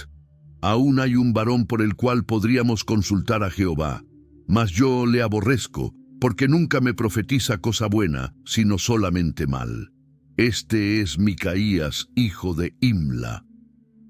«Aún hay un varón por el cual podríamos consultar a Jehová, mas yo le aborrezco, porque nunca me profetiza cosa buena, sino solamente mal. Este es Micaías, hijo de Imla».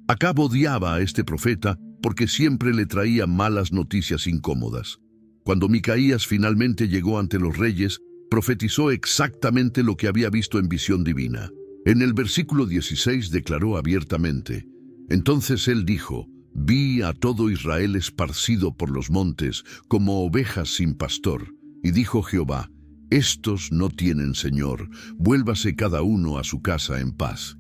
Acab odiaba a este profeta porque siempre le traía malas noticias incómodas. Cuando Micaías finalmente llegó ante los reyes, profetizó exactamente lo que había visto en visión divina. En el versículo 16 declaró abiertamente: «Entonces él dijo: vi a todo Israel esparcido por los montes, como ovejas sin pastor. Y dijo Jehová: estos no tienen señor, vuélvase cada uno a su casa en paz».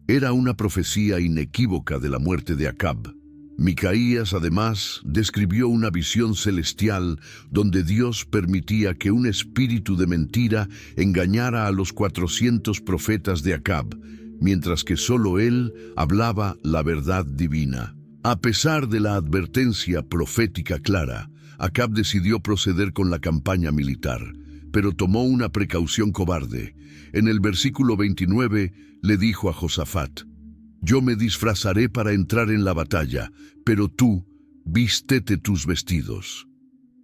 Era una profecía inequívoca de la muerte de Acab. Micaías, además, describió una visión celestial donde Dios permitía que un espíritu de mentira engañara a los 400 profetas de Acab, mientras que solo él hablaba la verdad divina. A pesar de la advertencia profética clara, Acab decidió proceder con la campaña militar, pero tomó una precaución cobarde. En el versículo 29 le dijo a Josafat: «Yo me disfrazaré para entrar en la batalla, pero tú, vístete tus vestidos».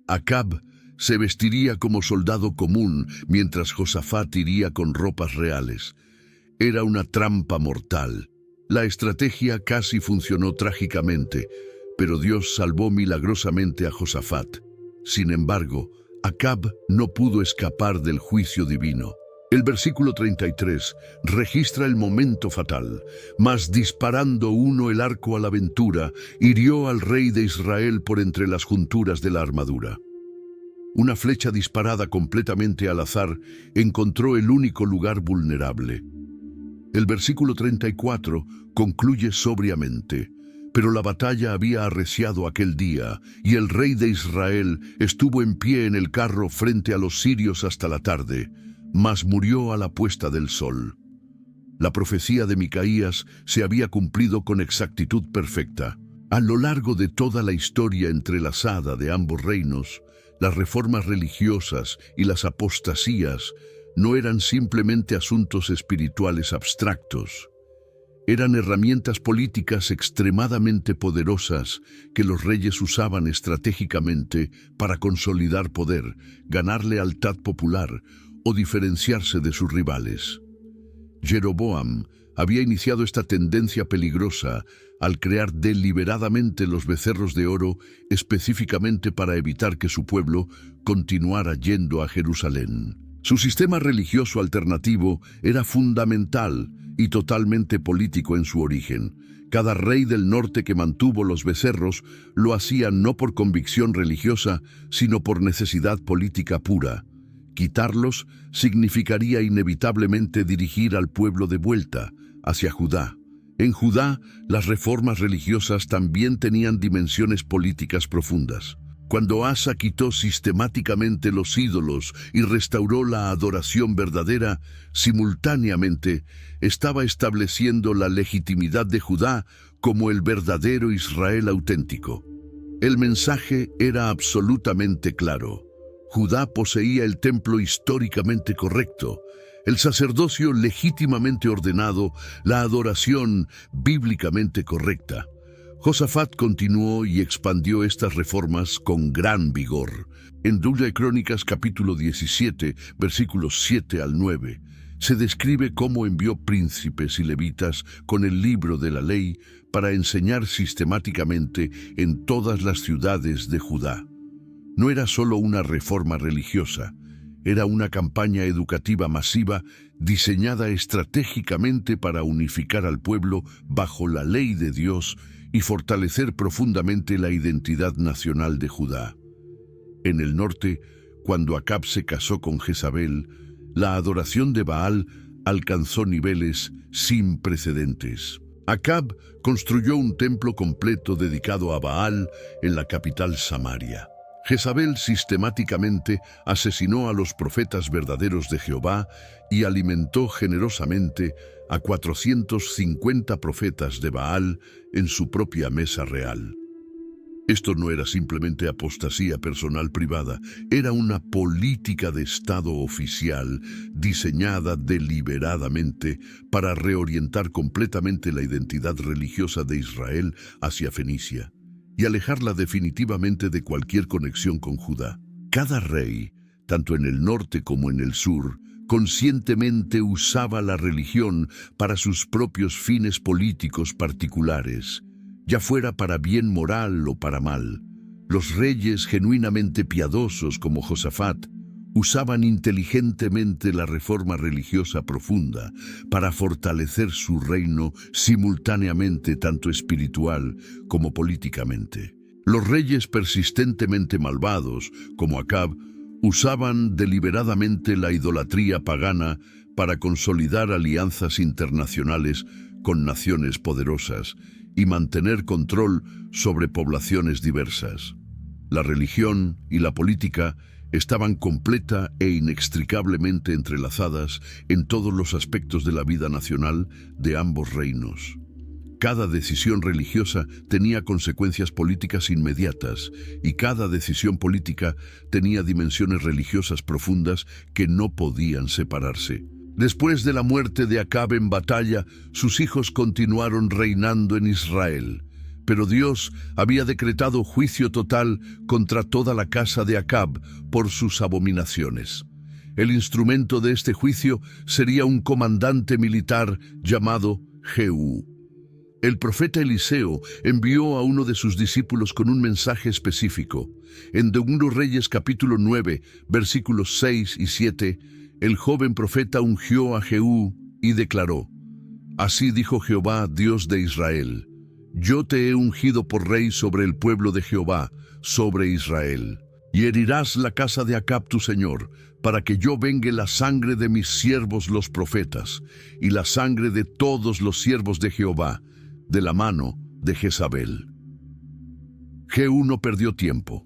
Acab se vestiría como soldado común, mientras Josafat iría con ropas reales. Era una trampa mortal. La estrategia casi funcionó trágicamente, pero Dios salvó milagrosamente a Josafat. Sin embargo, Acab no pudo escapar del juicio divino. El versículo 33 registra el momento fatal. Mas disparando uno el arco a la aventura, hirió al rey de Israel por entre las junturas de la armadura. Una flecha disparada completamente al azar encontró el único lugar vulnerable. El versículo 34 concluye sobriamente: «Pero la batalla había arreciado aquel día, y el rey de Israel estuvo en pie en el carro frente a los sirios hasta la tarde, mas murió a la puesta del sol». La profecía de Micaías se había cumplido con exactitud perfecta. A lo largo de toda la historia entrelazada de ambos reinos, las reformas religiosas y las apostasías no eran simplemente asuntos espirituales abstractos. Eran herramientas políticas extremadamente poderosas que los reyes usaban estratégicamente para consolidar poder, ganar lealtad popular o diferenciarse de sus rivales. Jeroboam había iniciado esta tendencia peligrosa al crear deliberadamente los becerros de oro específicamente para evitar que su pueblo continuara yendo a Jerusalén. Su sistema religioso alternativo era fundamental y totalmente político en su origen. Cada rey del norte que mantuvo los becerros lo hacía no por convicción religiosa, sino por necesidad política pura. Quitarlos significaría inevitablemente dirigir al pueblo de vuelta, hacia Judá. En Judá, las reformas religiosas también tenían dimensiones políticas profundas. Cuando Asa quitó sistemáticamente los ídolos y restauró la adoración verdadera, simultáneamente estaba estableciendo la legitimidad de Judá como el verdadero Israel auténtico. El mensaje era absolutamente claro. Judá poseía el templo históricamente correcto, el sacerdocio legítimamente ordenado, la adoración bíblicamente correcta. Josafat continuó y expandió estas reformas con gran vigor. En 2 de Crónicas capítulo 17, versículos 7 al 9, se describe cómo envió príncipes y levitas con el libro de la ley para enseñar sistemáticamente en todas las ciudades de Judá. No era solo una reforma religiosa, era una campaña educativa masiva diseñada estratégicamente para unificar al pueblo bajo la ley de Dios y fortalecer profundamente la identidad nacional de Judá. En el norte, cuando Acab se casó con Jezabel, la adoración de Baal alcanzó niveles sin precedentes. Acab construyó un templo completo dedicado a Baal en la capital Samaria. Jezabel sistemáticamente asesinó a los profetas verdaderos de Jehová y alimentó generosamente a 450 profetas de Baal en su propia mesa real. Esto no era simplemente apostasía personal privada, era una política de Estado oficial diseñada deliberadamente para reorientar completamente la identidad religiosa de Israel hacia Fenicia y alejarla definitivamente de cualquier conexión con Judá. Cada rey, tanto en el norte como en el sur, conscientemente usaba la religión para sus propios fines políticos particulares, ya fuera para bien moral o para mal. Los reyes genuinamente piadosos como Josafat usaban inteligentemente la reforma religiosa profunda para fortalecer su reino simultáneamente tanto espiritual como políticamente. Los reyes persistentemente malvados, como Acab, usaban deliberadamente la idolatría pagana para consolidar alianzas internacionales con naciones poderosas y mantener control sobre poblaciones diversas. La religión y la política estaban completa e inextricablemente entrelazadas en todos los aspectos de la vida nacional de ambos reinos. Cada decisión religiosa tenía consecuencias políticas inmediatas y cada decisión política tenía dimensiones religiosas profundas que no podían separarse. Después de la muerte de Acab en batalla, sus hijos continuaron reinando en Israel. Pero Dios había decretado juicio total contra toda la casa de Acab por sus abominaciones. El instrumento de este juicio sería un comandante militar llamado Jehú. El profeta Eliseo envió a uno de sus discípulos con un mensaje específico. En 2 Reyes capítulo 9, versículos 6 y 7, el joven profeta ungió a Jehú y declaró: «Así dijo Jehová, Dios de Israel: Yo te he ungido por rey sobre el pueblo de Jehová, sobre Israel. Y herirás la casa de Acab tu señor, para que yo vengue la sangre de mis siervos los profetas, y la sangre de todos los siervos de Jehová, de la mano de Jezabel». Jehú no perdió tiempo.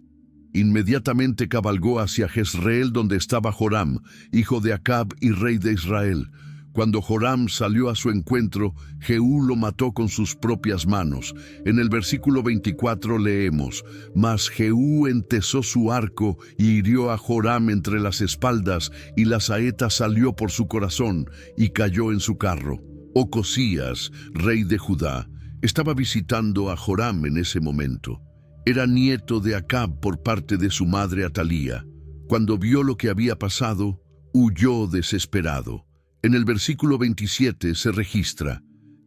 Inmediatamente cabalgó hacia Jezreel, donde estaba Joram, hijo de Acab y rey de Israel. Cuando Joram salió a su encuentro, Jehú lo mató con sus propias manos. En el versículo 24 leemos: «Mas Jehú entesó su arco y hirió a Joram entre las espaldas, y la saeta salió por su corazón y cayó en su carro». Ocosías, rey de Judá, estaba visitando a Joram en ese momento. Era nieto de Acab por parte de su madre Atalía. Cuando vio lo que había pasado, huyó desesperado. En el versículo 27 se registra: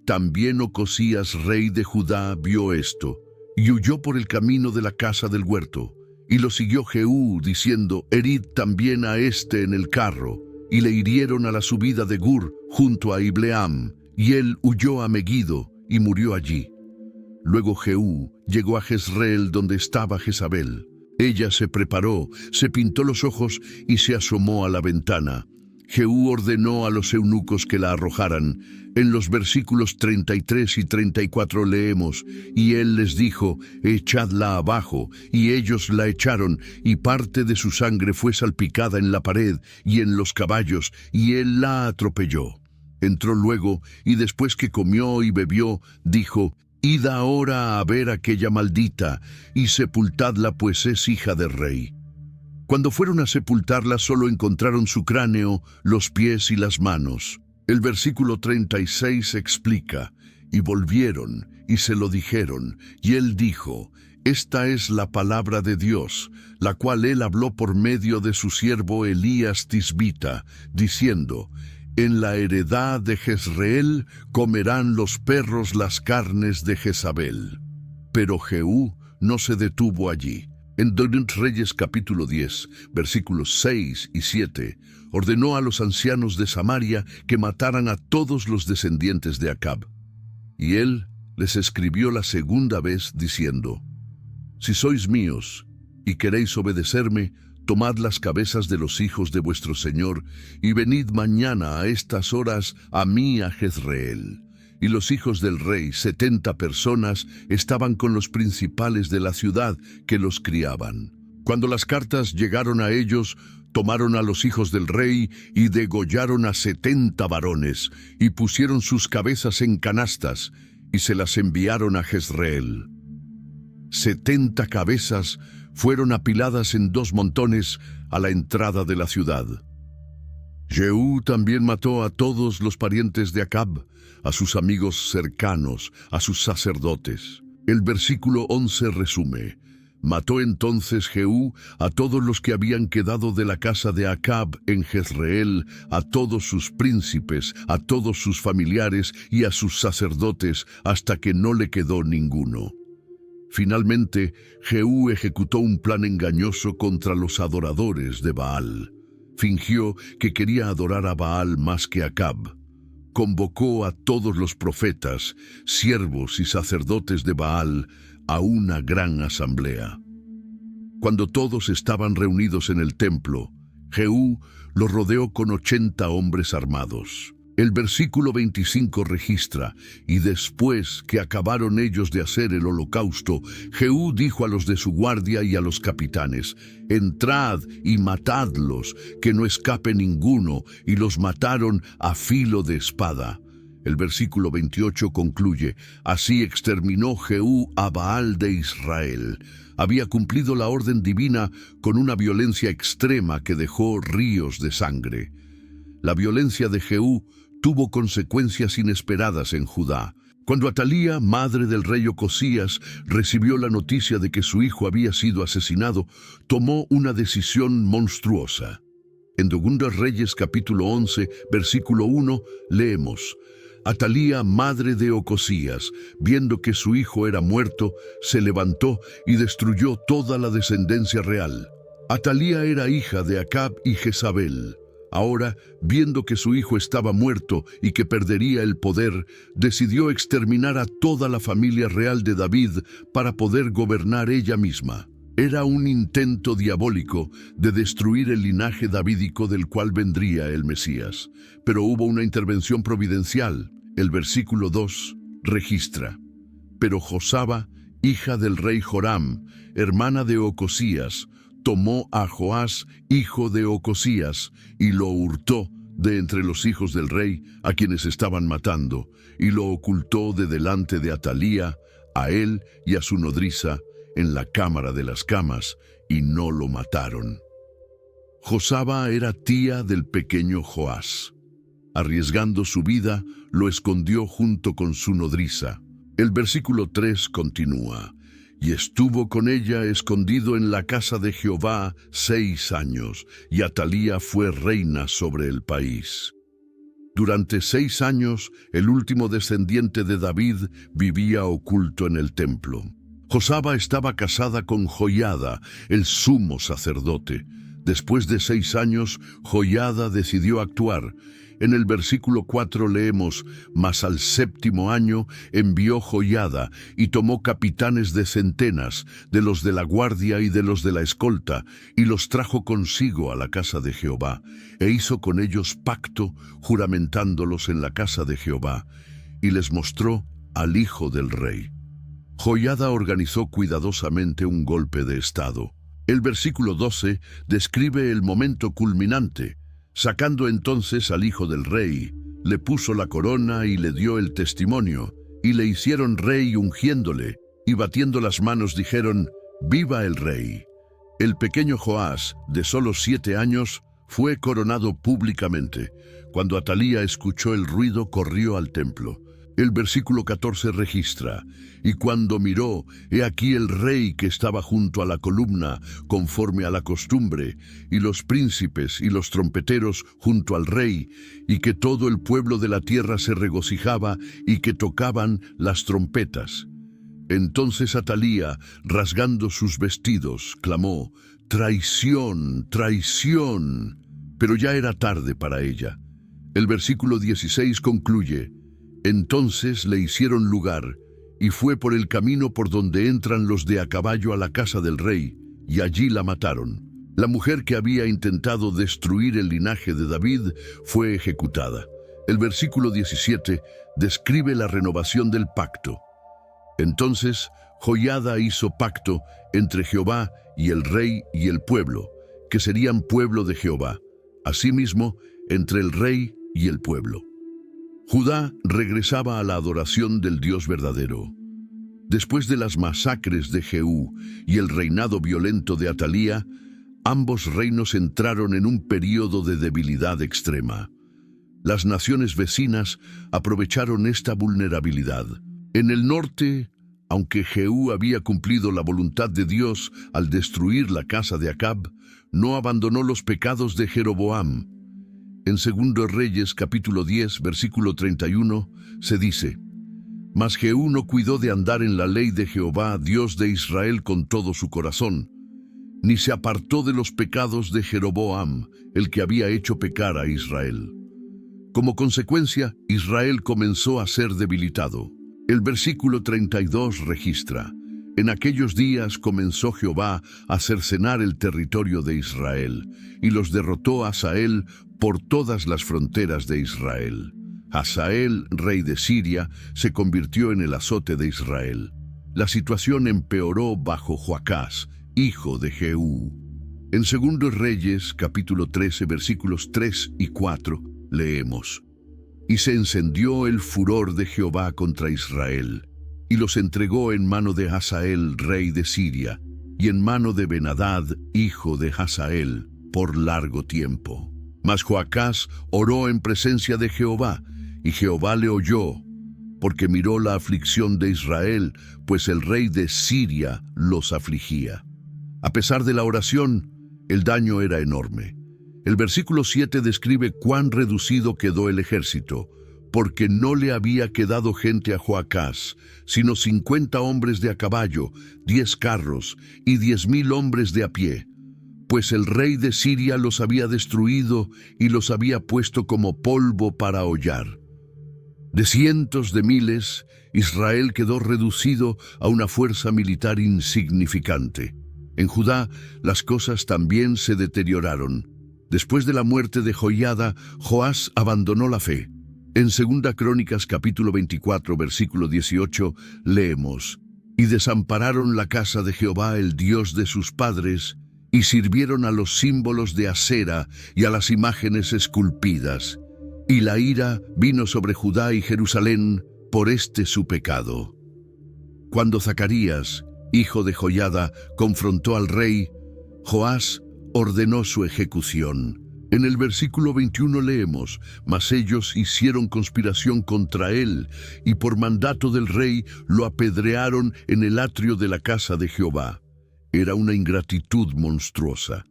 «También Ocosías, rey de Judá, vio esto, y huyó por el camino de la casa del huerto, Y lo siguió Jehú, diciendo: «Herid también a este en el carro». Y le hirieron a la subida de Gur, junto a Ibleam, y él huyó a Megiddo, y murió allí. Luego Jehú llegó a Jezreel, donde estaba Jezabel. Ella se preparó, se pintó los ojos y se asomó a la ventana. Jehú ordenó a los eunucos que la arrojaran. En los versículos 33 y 34 leemos: «Y él les dijo: echadla abajo, y ellos la echaron, y parte de su sangre fue salpicada en la pared y en los caballos, y él la atropelló». Entró luego, y después que comió y bebió, dijo: «Id ahora a ver aquella maldita, y sepultadla, pues es hija del rey». Cuando fueron a sepultarla, solo encontraron su cráneo, los pies y las manos. El versículo 36 explica: «Y volvieron, y se lo dijeron, y él dijo: esta es la palabra de Dios, la cual él habló por medio de su siervo Elías Tisbita, diciendo: en la heredad de Jezreel comerán los perros las carnes de Jezabel». Pero Jehú no se detuvo allí. En 2 Reyes capítulo 10, versículos 6 y 7, ordenó a los ancianos de Samaria que mataran a todos los descendientes de Acab. Y él les escribió la segunda vez, diciendo: «Si sois míos y queréis obedecerme, tomad las cabezas de los hijos de vuestro señor, y venid mañana a estas horas a mí a Jezreel». Y los hijos del rey, 70 personas, estaban con los principales de la ciudad que los criaban. Cuando las cartas llegaron a ellos, tomaron a los hijos del rey y degollaron a 70 varones, y pusieron sus cabezas en canastas, y se las enviaron a Jezreel. 70 cabezas fueron apiladas en 2 montones a la entrada de la ciudad. Jehú también mató a todos los parientes de Acab, a sus amigos cercanos, a sus sacerdotes. El versículo 11 resume: «Mató entonces Jehú a todos los que habían quedado de la casa de Acab en Jezreel, a todos sus príncipes, a todos sus familiares y a sus sacerdotes, hasta que no le quedó ninguno». Finalmente, Jehú ejecutó un plan engañoso contra los adoradores de Baal. Fingió que quería adorar a Baal más que a Acab. Convocó a todos los profetas, siervos y sacerdotes de Baal a una gran asamblea. Cuando todos estaban reunidos en el templo, Jehú los rodeó con 80 hombres armados. El versículo 25 registra: «Y después que acabaron ellos de hacer el holocausto, Jehú dijo a los de su guardia y a los capitanes: entrad y matadlos, que no escape ninguno, y los mataron a filo de espada». El versículo 28 concluye: «Así exterminó Jehú a Baal de Israel». Había cumplido la orden divina con una violencia extrema que dejó ríos de sangre. La violencia de Jehú tuvo consecuencias inesperadas en Judá. Cuando Atalía, madre del rey Ocosías, recibió la noticia de que su hijo había sido asesinado, tomó una decisión monstruosa. En 2 Reyes capítulo 11, versículo 1, leemos: «Atalía, madre de Ocosías, viendo que su hijo era muerto, se levantó y destruyó toda la descendencia real». Atalía era hija de Acab y Jezabel. Ahora, viendo que su hijo estaba muerto y que perdería el poder, decidió exterminar a toda la familia real de David para poder gobernar ella misma. Era un intento diabólico de destruir el linaje davídico del cual vendría el Mesías. Pero hubo una intervención providencial. El versículo 2 registra: «Pero Josaba, hija del rey Joram, hermana de Ocosías, tomó a Joás, hijo de Ocosías, y lo hurtó de entre los hijos del rey, a quienes estaban matando, y lo ocultó de delante de Atalía, a él y a su nodriza, en la cámara de las camas, y no lo mataron». Josaba era tía del pequeño Joás. Arriesgando su vida, lo escondió junto con su nodriza. El versículo 3 continúa: «Y estuvo con ella escondido en la casa de Jehová 6 años, y Atalía fue reina sobre el país». Durante 6 años, el último descendiente de David vivía oculto en el templo. Josaba estaba casada con Joiada, el sumo sacerdote. Después de 6 años, Joiada decidió actuar. En el versículo 4 leemos: «Mas al 7º año envió Joiada y tomó capitanes de centenas, de los de la guardia y de los de la escolta, y los trajo consigo a la casa de Jehová, e hizo con ellos pacto, juramentándolos en la casa de Jehová, y les mostró al hijo del rey». Joiada organizó cuidadosamente un golpe de estado. El versículo 12 describe el momento culminante. Sacando entonces al hijo del rey, le puso la corona y le dio el testimonio, y le hicieron rey ungiéndole, y batiendo las manos dijeron: «Viva el rey». El pequeño Joás, de solo 7 años, fue coronado públicamente. Cuando Atalía escuchó el ruido, corrió al templo. El versículo 14 registra: «Y cuando miró, he aquí el rey que estaba junto a la columna, conforme a la costumbre, y los príncipes y los trompeteros junto al rey, y que todo el pueblo de la tierra se regocijaba, y que tocaban las trompetas». Entonces Atalía, rasgando sus vestidos, clamó: «¡Traición, traición!». Pero ya era tarde para ella. El versículo 16 concluye: «Entonces le hicieron lugar, y fue por el camino por donde entran los de a caballo a la casa del rey, y allí la mataron». La mujer que había intentado destruir el linaje de David fue ejecutada. El versículo 17 describe la renovación del pacto. Entonces Joiada hizo pacto entre Jehová y el rey y el pueblo, que serían pueblo de Jehová, asimismo entre el rey y el pueblo. Judá regresaba a la adoración del Dios verdadero. Después de las masacres de Jehú y el reinado violento de Atalía, ambos reinos entraron en un período de debilidad extrema. Las naciones vecinas aprovecharon esta vulnerabilidad. En el norte, aunque Jehú había cumplido la voluntad de Dios al destruir la casa de Acab, no abandonó los pecados de Jeroboam. En 2 Reyes capítulo 10, versículo 31, se dice: «Mas Jehú no cuidó de andar en la ley de Jehová, Dios de Israel, con todo su corazón, ni se apartó de los pecados de Jeroboam, el que había hecho pecar a Israel». Como consecuencia, Israel comenzó a ser debilitado. El versículo 32 registra: «En aquellos días comenzó Jehová a cercenar el territorio de Israel, y los derrotó Hazael por todas las fronteras de Israel». Hazael, rey de Siria, se convirtió en el azote de Israel. La situación empeoró bajo Joacás, hijo de Jehú. En 2 Reyes, capítulo 13, versículos 3 y 4, leemos: «Y se encendió el furor de Jehová contra Israel, y los entregó en mano de Hazael, rey de Siria, y en mano de Ben-Hadad, hijo de Hazael, por largo tiempo. Mas Joacás oró en presencia de Jehová, y Jehová le oyó, porque miró la aflicción de Israel, pues el rey de Siria los afligía». A pesar de la oración, el daño era enorme. El versículo 7 describe cuán reducido quedó el ejército, porque no le había quedado gente a Joacás, sino 50 hombres de a caballo, 10 carros y 10,000 hombres de a pie, pues el rey de Siria los había destruido y los había puesto como polvo para hollar. De cientos de miles, Israel quedó reducido a una fuerza militar insignificante. En Judá, las cosas también se deterioraron. Después de la muerte de Joiada, Joás abandonó la fe. En 2 Crónicas capítulo 24, versículo 18, leemos: «Y desampararon la casa de Jehová, el Dios de sus padres, y sirvieron a los símbolos de Asera y a las imágenes esculpidas. Y la ira vino sobre Judá y Jerusalén por este su pecado». Cuando Zacarías, hijo de Joiada, confrontó al rey, Joás ordenó su ejecución. En el versículo 21 leemos: «Mas ellos hicieron conspiración contra él, y por mandato del rey lo apedrearon en el atrio de la casa de Jehová». Era una ingratitud monstruosa.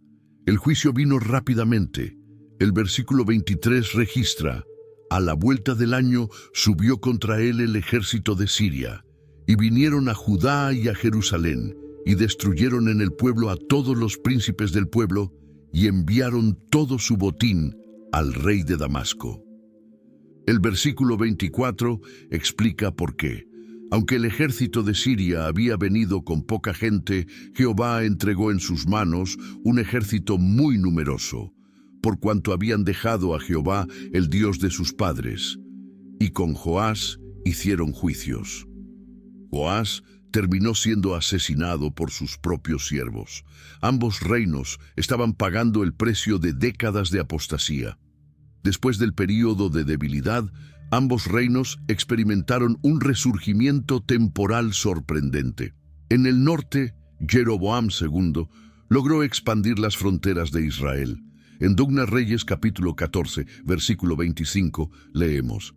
El juicio vino rápidamente. El versículo 23 registra: «A la vuelta del año subió contra él el ejército de Siria, Y vinieron a Judá y a Jerusalén, y destruyeron en el pueblo a todos los príncipes del pueblo, y enviaron todo su botín al rey de Damasco. El versículo 24 explica por qué. Aunque el ejército de Siria había venido con poca gente, Jehová entregó en sus manos un ejército muy numeroso, por cuanto habían dejado a Jehová, el Dios de sus padres, y con Joás hicieron juicios. Joás terminó siendo asesinado por sus propios siervos. Ambos reinos estaban pagando el precio de décadas de apostasía. Después del período de debilidad, ambos reinos experimentaron un resurgimiento temporal sorprendente. En el norte, Jeroboam II logró expandir las fronteras de Israel. En 2 Reyes capítulo 14, versículo 25, leemos: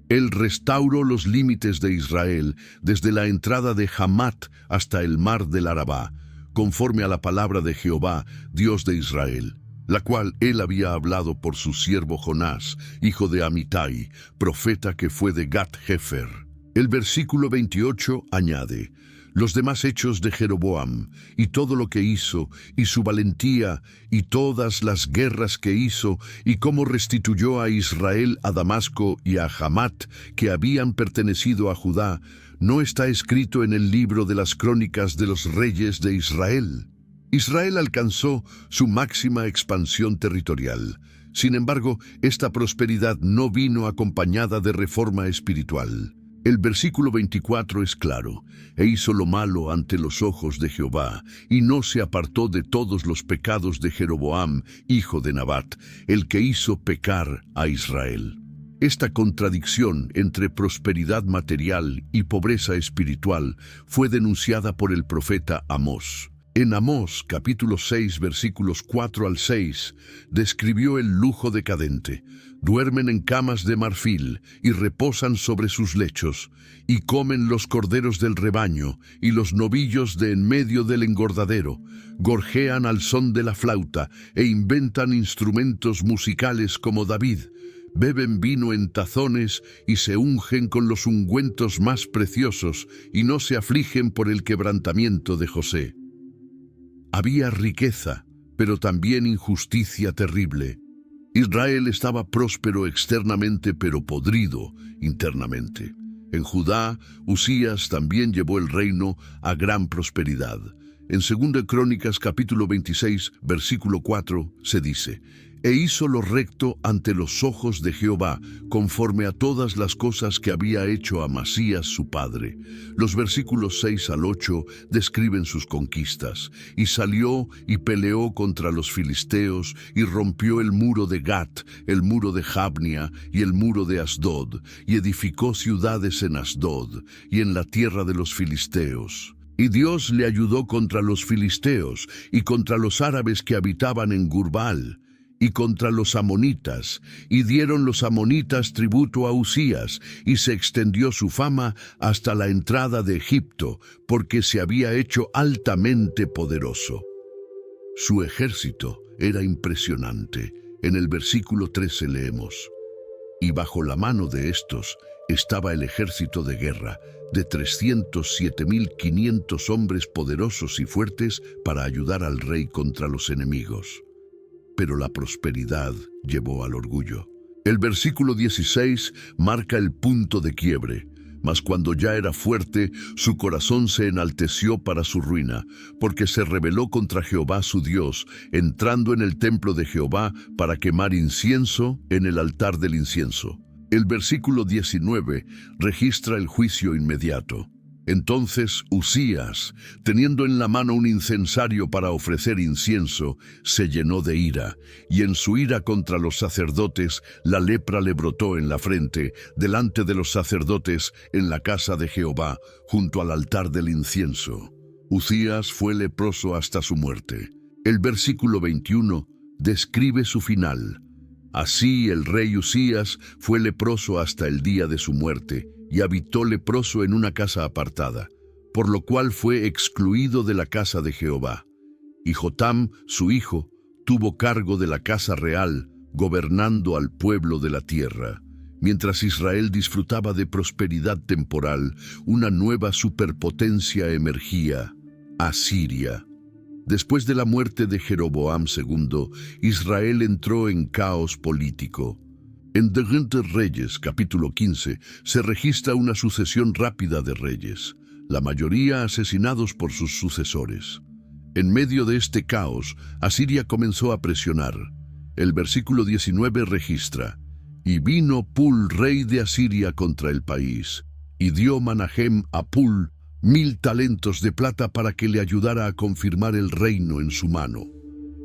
Él restauró los límites de Israel desde la entrada de Hamat hasta el mar del Arabá, conforme a la palabra de Jehová, Dios de Israel, la cual él había hablado por su siervo Jonás, hijo de Amitai, profeta que fue de Gat-Hefer. El versículo 28 añade: Los demás hechos de Jeroboam, y todo lo que hizo, y su valentía, y todas las guerras que hizo, y cómo restituyó a Israel a Damasco y a Hamat, que habían pertenecido a Judá, ¿no está escrito en el libro de las crónicas de los reyes de Israel? Israel alcanzó su máxima expansión territorial. Sin embargo, esta prosperidad no vino acompañada de reforma espiritual. El versículo 24 es claro: e hizo lo malo ante los ojos de Jehová, y no se apartó de todos los pecados de Jeroboam, hijo de Nabat, el que hizo pecar a Israel. Esta contradicción entre prosperidad material y pobreza espiritual fue denunciada por el profeta Amós. En Amós, capítulo 6, versículos 4 al 6, describió el lujo decadente. Duermen en camas de marfil y reposan sobre sus lechos, y comen los corderos del rebaño y los novillos de en medio del engordadero. Gorjean al son de la flauta e inventan instrumentos musicales como David. Beben vino en tazones y se ungen con los ungüentos más preciosos, y no se afligen por el quebrantamiento de José. Había riqueza, pero también injusticia terrible. Israel estaba próspero externamente, pero podrido internamente. En Judá, Usías también llevó el reino a gran prosperidad. En 2 Crónicas capítulo 26, versículo 4, se dice: E hizo lo recto ante los ojos de Jehová, conforme a todas las cosas que había hecho Amasías su padre. Los versículos 6 al 8 describen sus conquistas. Y salió y peleó contra los filisteos, y rompió el muro de Gat, el muro de Jabnia y el muro de Asdod, y edificó ciudades en Asdod y en la tierra de los filisteos. Y Dios le ayudó contra los filisteos y contra los árabes que habitaban en Gurbal, y contra los amonitas, y dieron los amonitas tributo a Usías, y se extendió su fama hasta la entrada de Egipto, porque se había hecho altamente poderoso. Su ejército era impresionante. En el versículo 13 leemos: Y bajo la mano de estos estaba el ejército de guerra, de 307.500 hombres poderosos y fuertes para ayudar al rey contra los enemigos. Pero la prosperidad llevó al orgullo. El versículo 16 marca el punto de quiebre. Mas cuando ya era fuerte, su corazón se enalteció para su ruina, porque se rebeló contra Jehová su Dios, entrando en el templo de Jehová para quemar incienso en el altar del incienso. El versículo 19 registra el juicio inmediato. Entonces Usías, teniendo en la mano un incensario para ofrecer incienso, se llenó de ira, y en su ira contra los sacerdotes, la lepra le brotó en la frente, delante de los sacerdotes, en la casa de Jehová, junto al altar del incienso. Usías fue leproso hasta su muerte. El versículo 21 describe su final. Así el rey Usías fue leproso hasta el día de su muerte, y habitó leproso en una casa apartada, por lo cual fue excluido de la casa de Jehová. Y Jotam, su hijo, tuvo cargo de la casa real, gobernando al pueblo de la tierra. Mientras Israel disfrutaba de prosperidad temporal, una nueva superpotencia emergía: Asiria. Después de la muerte de Jeroboam II, Israel entró en caos político. En Segundo de Reyes, capítulo 15, se registra una sucesión rápida de reyes, la mayoría asesinados por sus sucesores. En medio de este caos, Asiria comenzó a presionar. El versículo 19 registra: «Y vino Pul, rey de Asiria, contra el país, y dio Manahem a Pul 1000 talentos de plata para que le ayudara a confirmar el reino en su mano».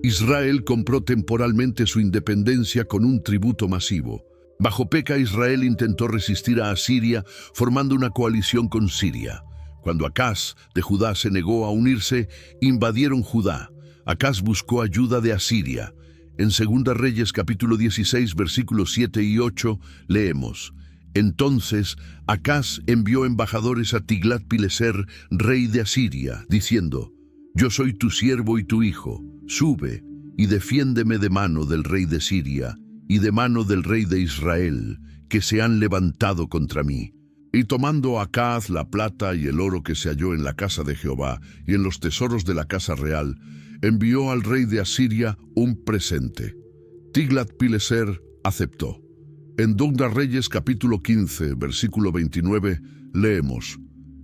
Israel compró temporalmente su independencia con un tributo masivo. Bajo Peca, Israel intentó resistir a Asiria formando una coalición con Siria. Cuando Acaz de Judá se negó a unirse, invadieron Judá. Acaz buscó ayuda de Asiria. En Segunda Reyes capítulo 16 versículos 7 y 8 leemos: «Entonces Acaz envió embajadores a Tiglat-Pileser, rey de Asiria, diciendo: Yo soy tu siervo y tu hijo, sube y defiéndeme de mano del rey de Siria y de mano del rey de Israel, que se han levantado contra mí». Y tomando Acaz la plata y el oro que se halló en la casa de Jehová y en los tesoros de la casa real, envió al rey de Asiria un presente. Tiglat-Pileser aceptó. En Segunda Reyes capítulo 15, versículo 29, leemos: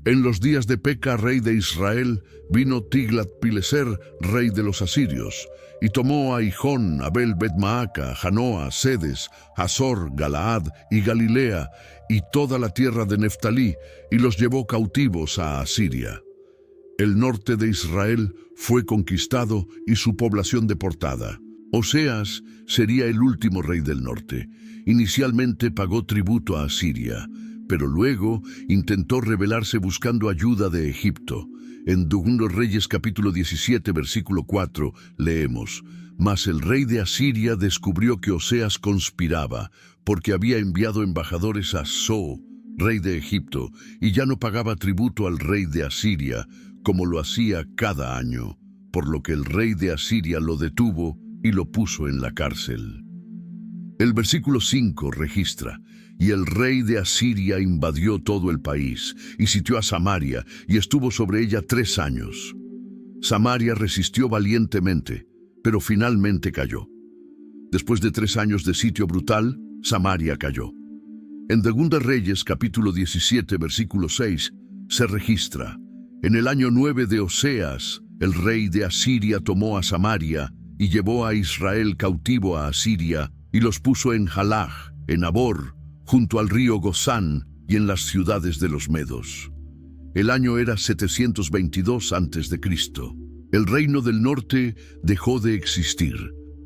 «En los días de Peca, rey de Israel, vino Tiglat-Pileser, rey de los asirios, y tomó a Hijón, Abel, Bet-Maaca, Janoa, Sedes, Hazor, Galaad y Galilea, y toda la tierra de Neftalí, y los llevó cautivos a Asiria. El norte de Israel fue conquistado y su población deportada. Oseas sería el último rey del norte. Inicialmente pagó tributo a Asiria, pero luego intentó rebelarse buscando ayuda de Egipto. En Segundo Reyes capítulo 17 versículo 4 leemos: «Mas el rey de Asiria descubrió que Oseas conspiraba, porque había enviado embajadores a So, rey de Egipto, y ya no pagaba tributo al rey de Asiria, como lo hacía cada año, por lo que el rey de Asiria lo detuvo y lo puso en la cárcel». El versículo 5 registra: «Y el rey de Asiria invadió todo el país, y sitió a Samaria, y estuvo sobre ella 3 años. Samaria resistió valientemente, pero finalmente cayó. Después de 3 años de sitio brutal, Samaria cayó». En Segunda Reyes, capítulo 17, versículo 6, se registra: «En el año 9 de Oseas, el rey de Asiria tomó a Samaria, y llevó a Israel cautivo a Asiria, y los puso en Jalaj, en Abor, junto al río Gozán, y en las ciudades de los medos». El año era 722 a.C. El reino del norte dejó de existir.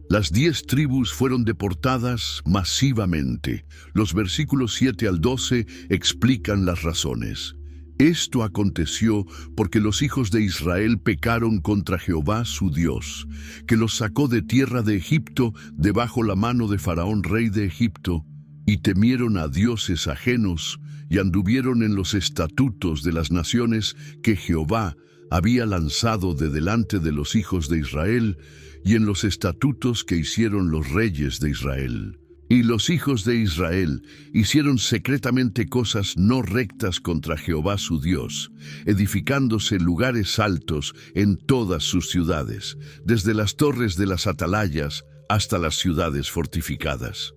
Las 10 tribus fueron deportadas masivamente. Los versículos 7 al 12 explican las razones. Esto aconteció porque los hijos de Israel pecaron contra Jehová su Dios, que los sacó de tierra de Egipto debajo la mano de Faraón, rey de Egipto, y temieron a dioses ajenos, y anduvieron en los estatutos de las naciones que Jehová había lanzado de delante de los hijos de Israel, y en los estatutos que hicieron los reyes de Israel. Y los hijos de Israel hicieron secretamente cosas no rectas contra Jehová su Dios, edificándose lugares altos en todas sus ciudades, desde las torres de las atalayas hasta las ciudades fortificadas.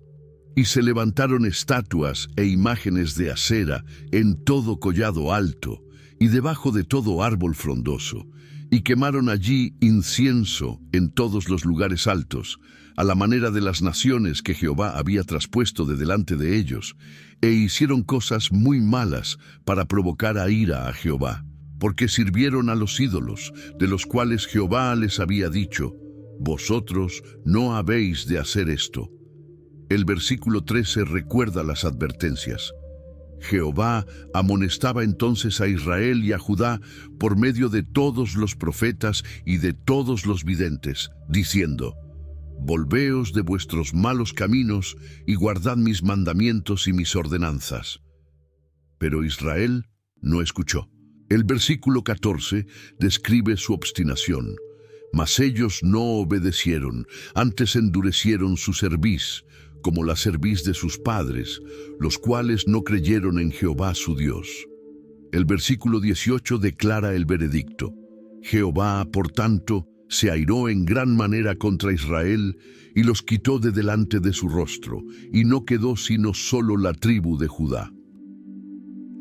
Y se levantaron estatuas e imágenes de acera en todo collado alto y debajo de todo árbol frondoso, y quemaron allí incienso en todos los lugares altos, a la manera de las naciones que Jehová había traspuesto de delante de ellos, e hicieron cosas muy malas para provocar a ira a Jehová, porque sirvieron a los ídolos, de los cuales Jehová les había dicho: «Vosotros no habéis de hacer esto». El versículo 13 recuerda las advertencias. Jehová amonestaba entonces a Israel y a Judá por medio de todos los profetas y de todos los videntes, diciendo: «Volveos de vuestros malos caminos y guardad mis mandamientos y mis ordenanzas». Pero Israel no escuchó. El versículo 14 describe su obstinación. «Mas ellos no obedecieron, antes endurecieron su cerviz, como la cerviz de sus padres, los cuales no creyeron en Jehová su Dios. El versículo 18 declara el veredicto. Jehová, por tanto, se airó en gran manera contra Israel y los quitó de delante de su rostro, y no quedó sino solo la tribu de Judá.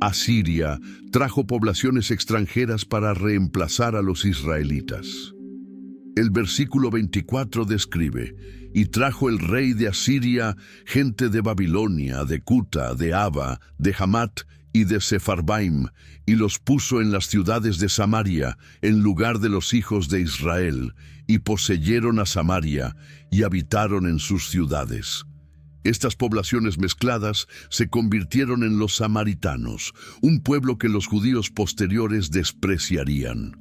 Asiria trajo poblaciones extranjeras para reemplazar a los israelitas. El versículo 24 describe: y trajo el rey de Asiria gente de Babilonia, de Cuta, de Ava, de Hamat y de Sepharvaim, y los puso en las ciudades de Samaria, en lugar de los hijos de Israel, y poseyeron a Samaria, y habitaron en sus ciudades. Estas poblaciones mezcladas se convirtieron en los samaritanos, un pueblo que los judíos posteriores despreciarían.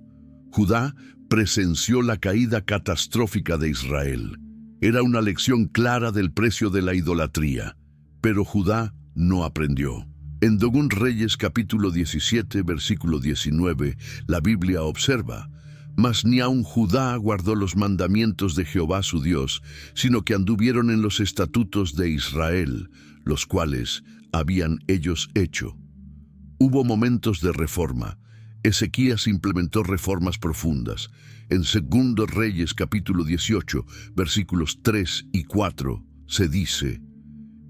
Judá presenció la caída catastrófica de Israel. Era una lección clara del precio de la idolatría, pero Judá no aprendió. En 2 Reyes capítulo 17, versículo 19, la Biblia observa: mas ni aun Judá guardó los mandamientos de Jehová su Dios, sino que anduvieron en los estatutos de Israel, los cuales habían ellos hecho. Hubo momentos de reforma. Ezequías implementó reformas profundas. En 2 Reyes capítulo 18, versículos 3 y 4, se dice: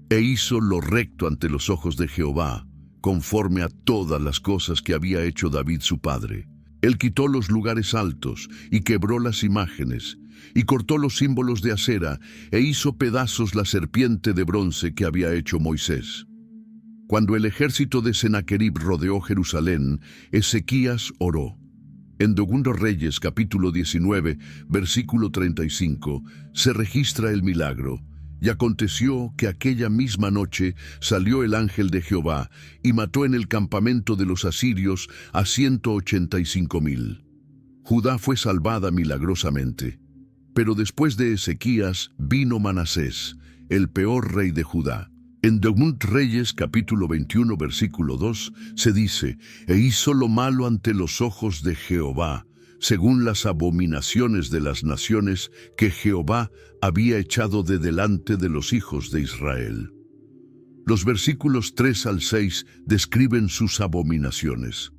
e hizo lo recto ante los ojos de Jehová, conforme a todas las cosas que había hecho David su padre. Él quitó los lugares altos, y quebró las imágenes, y cortó los símbolos de acera, e hizo pedazos la serpiente de bronce que había hecho Moisés. Cuando el ejército de Sennacherib rodeó Jerusalén, Ezequías oró. En 2 Reyes capítulo 19, versículo 35, se registra el milagro. Y aconteció que aquella misma noche salió el ángel de Jehová y mató en el campamento de los asirios a 185,000. Judá fue salvada milagrosamente. Pero después de Ezequías vino Manasés, el peor rey de Judá. En 2 Reyes capítulo 21 versículo 2 se dice: e hizo lo malo ante los ojos de Jehová, según las abominaciones de las naciones que Jehová había echado de delante de los hijos de Israel. Los versículos 3 al 6 describen sus abominaciones.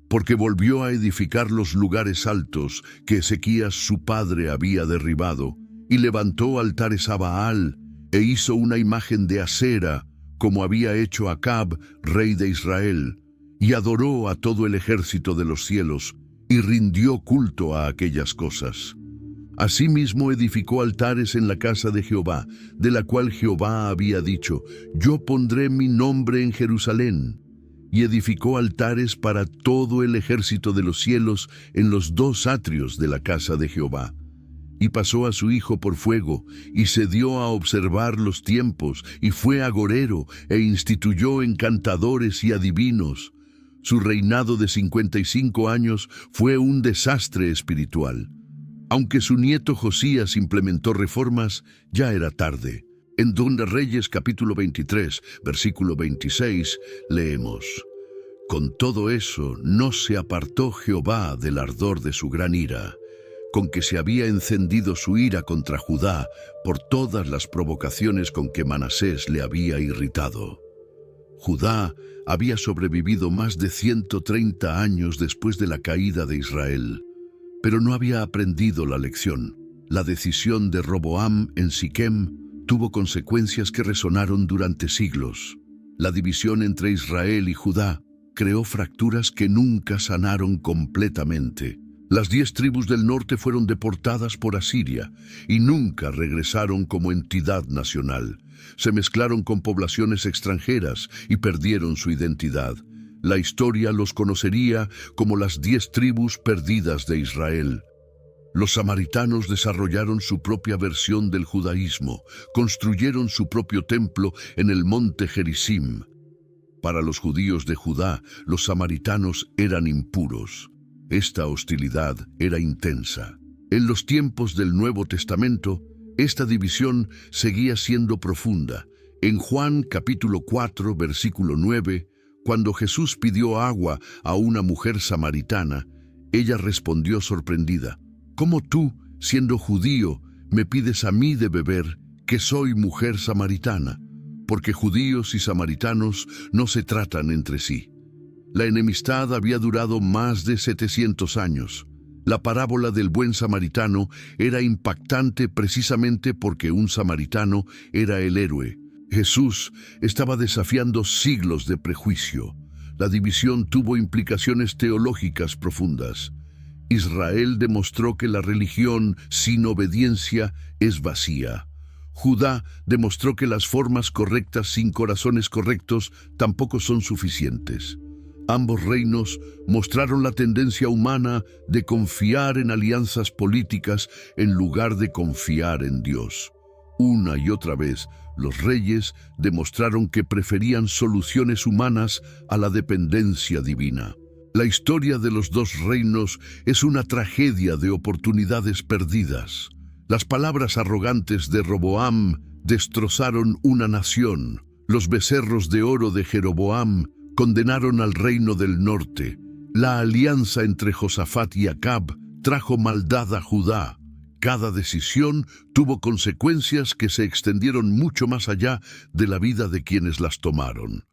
Porque volvió a edificar los lugares altos que Ezequías su padre había derribado, y levantó altares a Baal, e hizo una imagen de acera, como había hecho Acab, rey de Israel, y adoró a todo el ejército de los cielos, y rindió culto a aquellas cosas. Asimismo edificó altares en la casa de Jehová, de la cual Jehová había dicho: yo pondré mi nombre en Jerusalén. Y edificó altares para todo el ejército de los cielos en los 2 atrios de la casa de Jehová. Y pasó a su hijo por fuego, y se dio a observar los tiempos, y fue agorero, e instituyó encantadores y adivinos. Su reinado de 55 años fue un desastre espiritual. Aunque su nieto Josías implementó reformas, ya era tarde. En 2 Reyes capítulo 23, versículo 26, leemos: con todo eso no se apartó Jehová del ardor de su gran ira, con que se había encendido su ira contra Judá por todas las provocaciones con que Manasés le había irritado. Judá había sobrevivido más de 130 años después de la caída de Israel, pero no había aprendido la lección. La decisión de Roboam en Siquem tuvo consecuencias que resonaron durante siglos. La división entre Israel y Judá creó fracturas que nunca sanaron completamente. Las 10 tribus del norte fueron deportadas por Asiria y nunca regresaron como entidad nacional. Se mezclaron con poblaciones extranjeras y perdieron su identidad. La historia los conocería como las 10 tribus perdidas de Israel. Los samaritanos desarrollaron su propia versión del judaísmo, construyeron su propio templo en el monte Gerizim. Para los judíos de Judá, los samaritanos eran impuros. Esta hostilidad era intensa. En los tiempos del Nuevo Testamento, esta división seguía siendo profunda. En Juan capítulo 4, versículo 9, cuando Jesús pidió agua a una mujer samaritana, ella respondió sorprendida: ¿cómo tú, siendo judío, me pides a mí de beber, que soy mujer samaritana, porque judíos y samaritanos no se tratan entre sí. La enemistad había durado más de 700 años. La parábola del buen samaritano era impactante precisamente porque un samaritano era el héroe. Jesús estaba desafiando siglos de prejuicio. La división tuvo implicaciones teológicas profundas. Israel demostró que la religión sin obediencia es vacía. Judá demostró que las formas correctas sin corazones correctos tampoco son suficientes. Ambos reinos mostraron la tendencia humana de confiar en alianzas políticas en lugar de confiar en Dios. Una y otra vez, los reyes demostraron que preferían soluciones humanas a la dependencia divina. La historia de los dos reinos es una tragedia de oportunidades perdidas. Las palabras arrogantes de Roboam destrozaron una nación. Los becerros de oro de Jeroboam condenaron al reino del norte. La alianza entre Josafat y Acab trajo maldad a Judá. Cada decisión tuvo consecuencias que se extendieron mucho más allá de la vida de quienes las tomaron.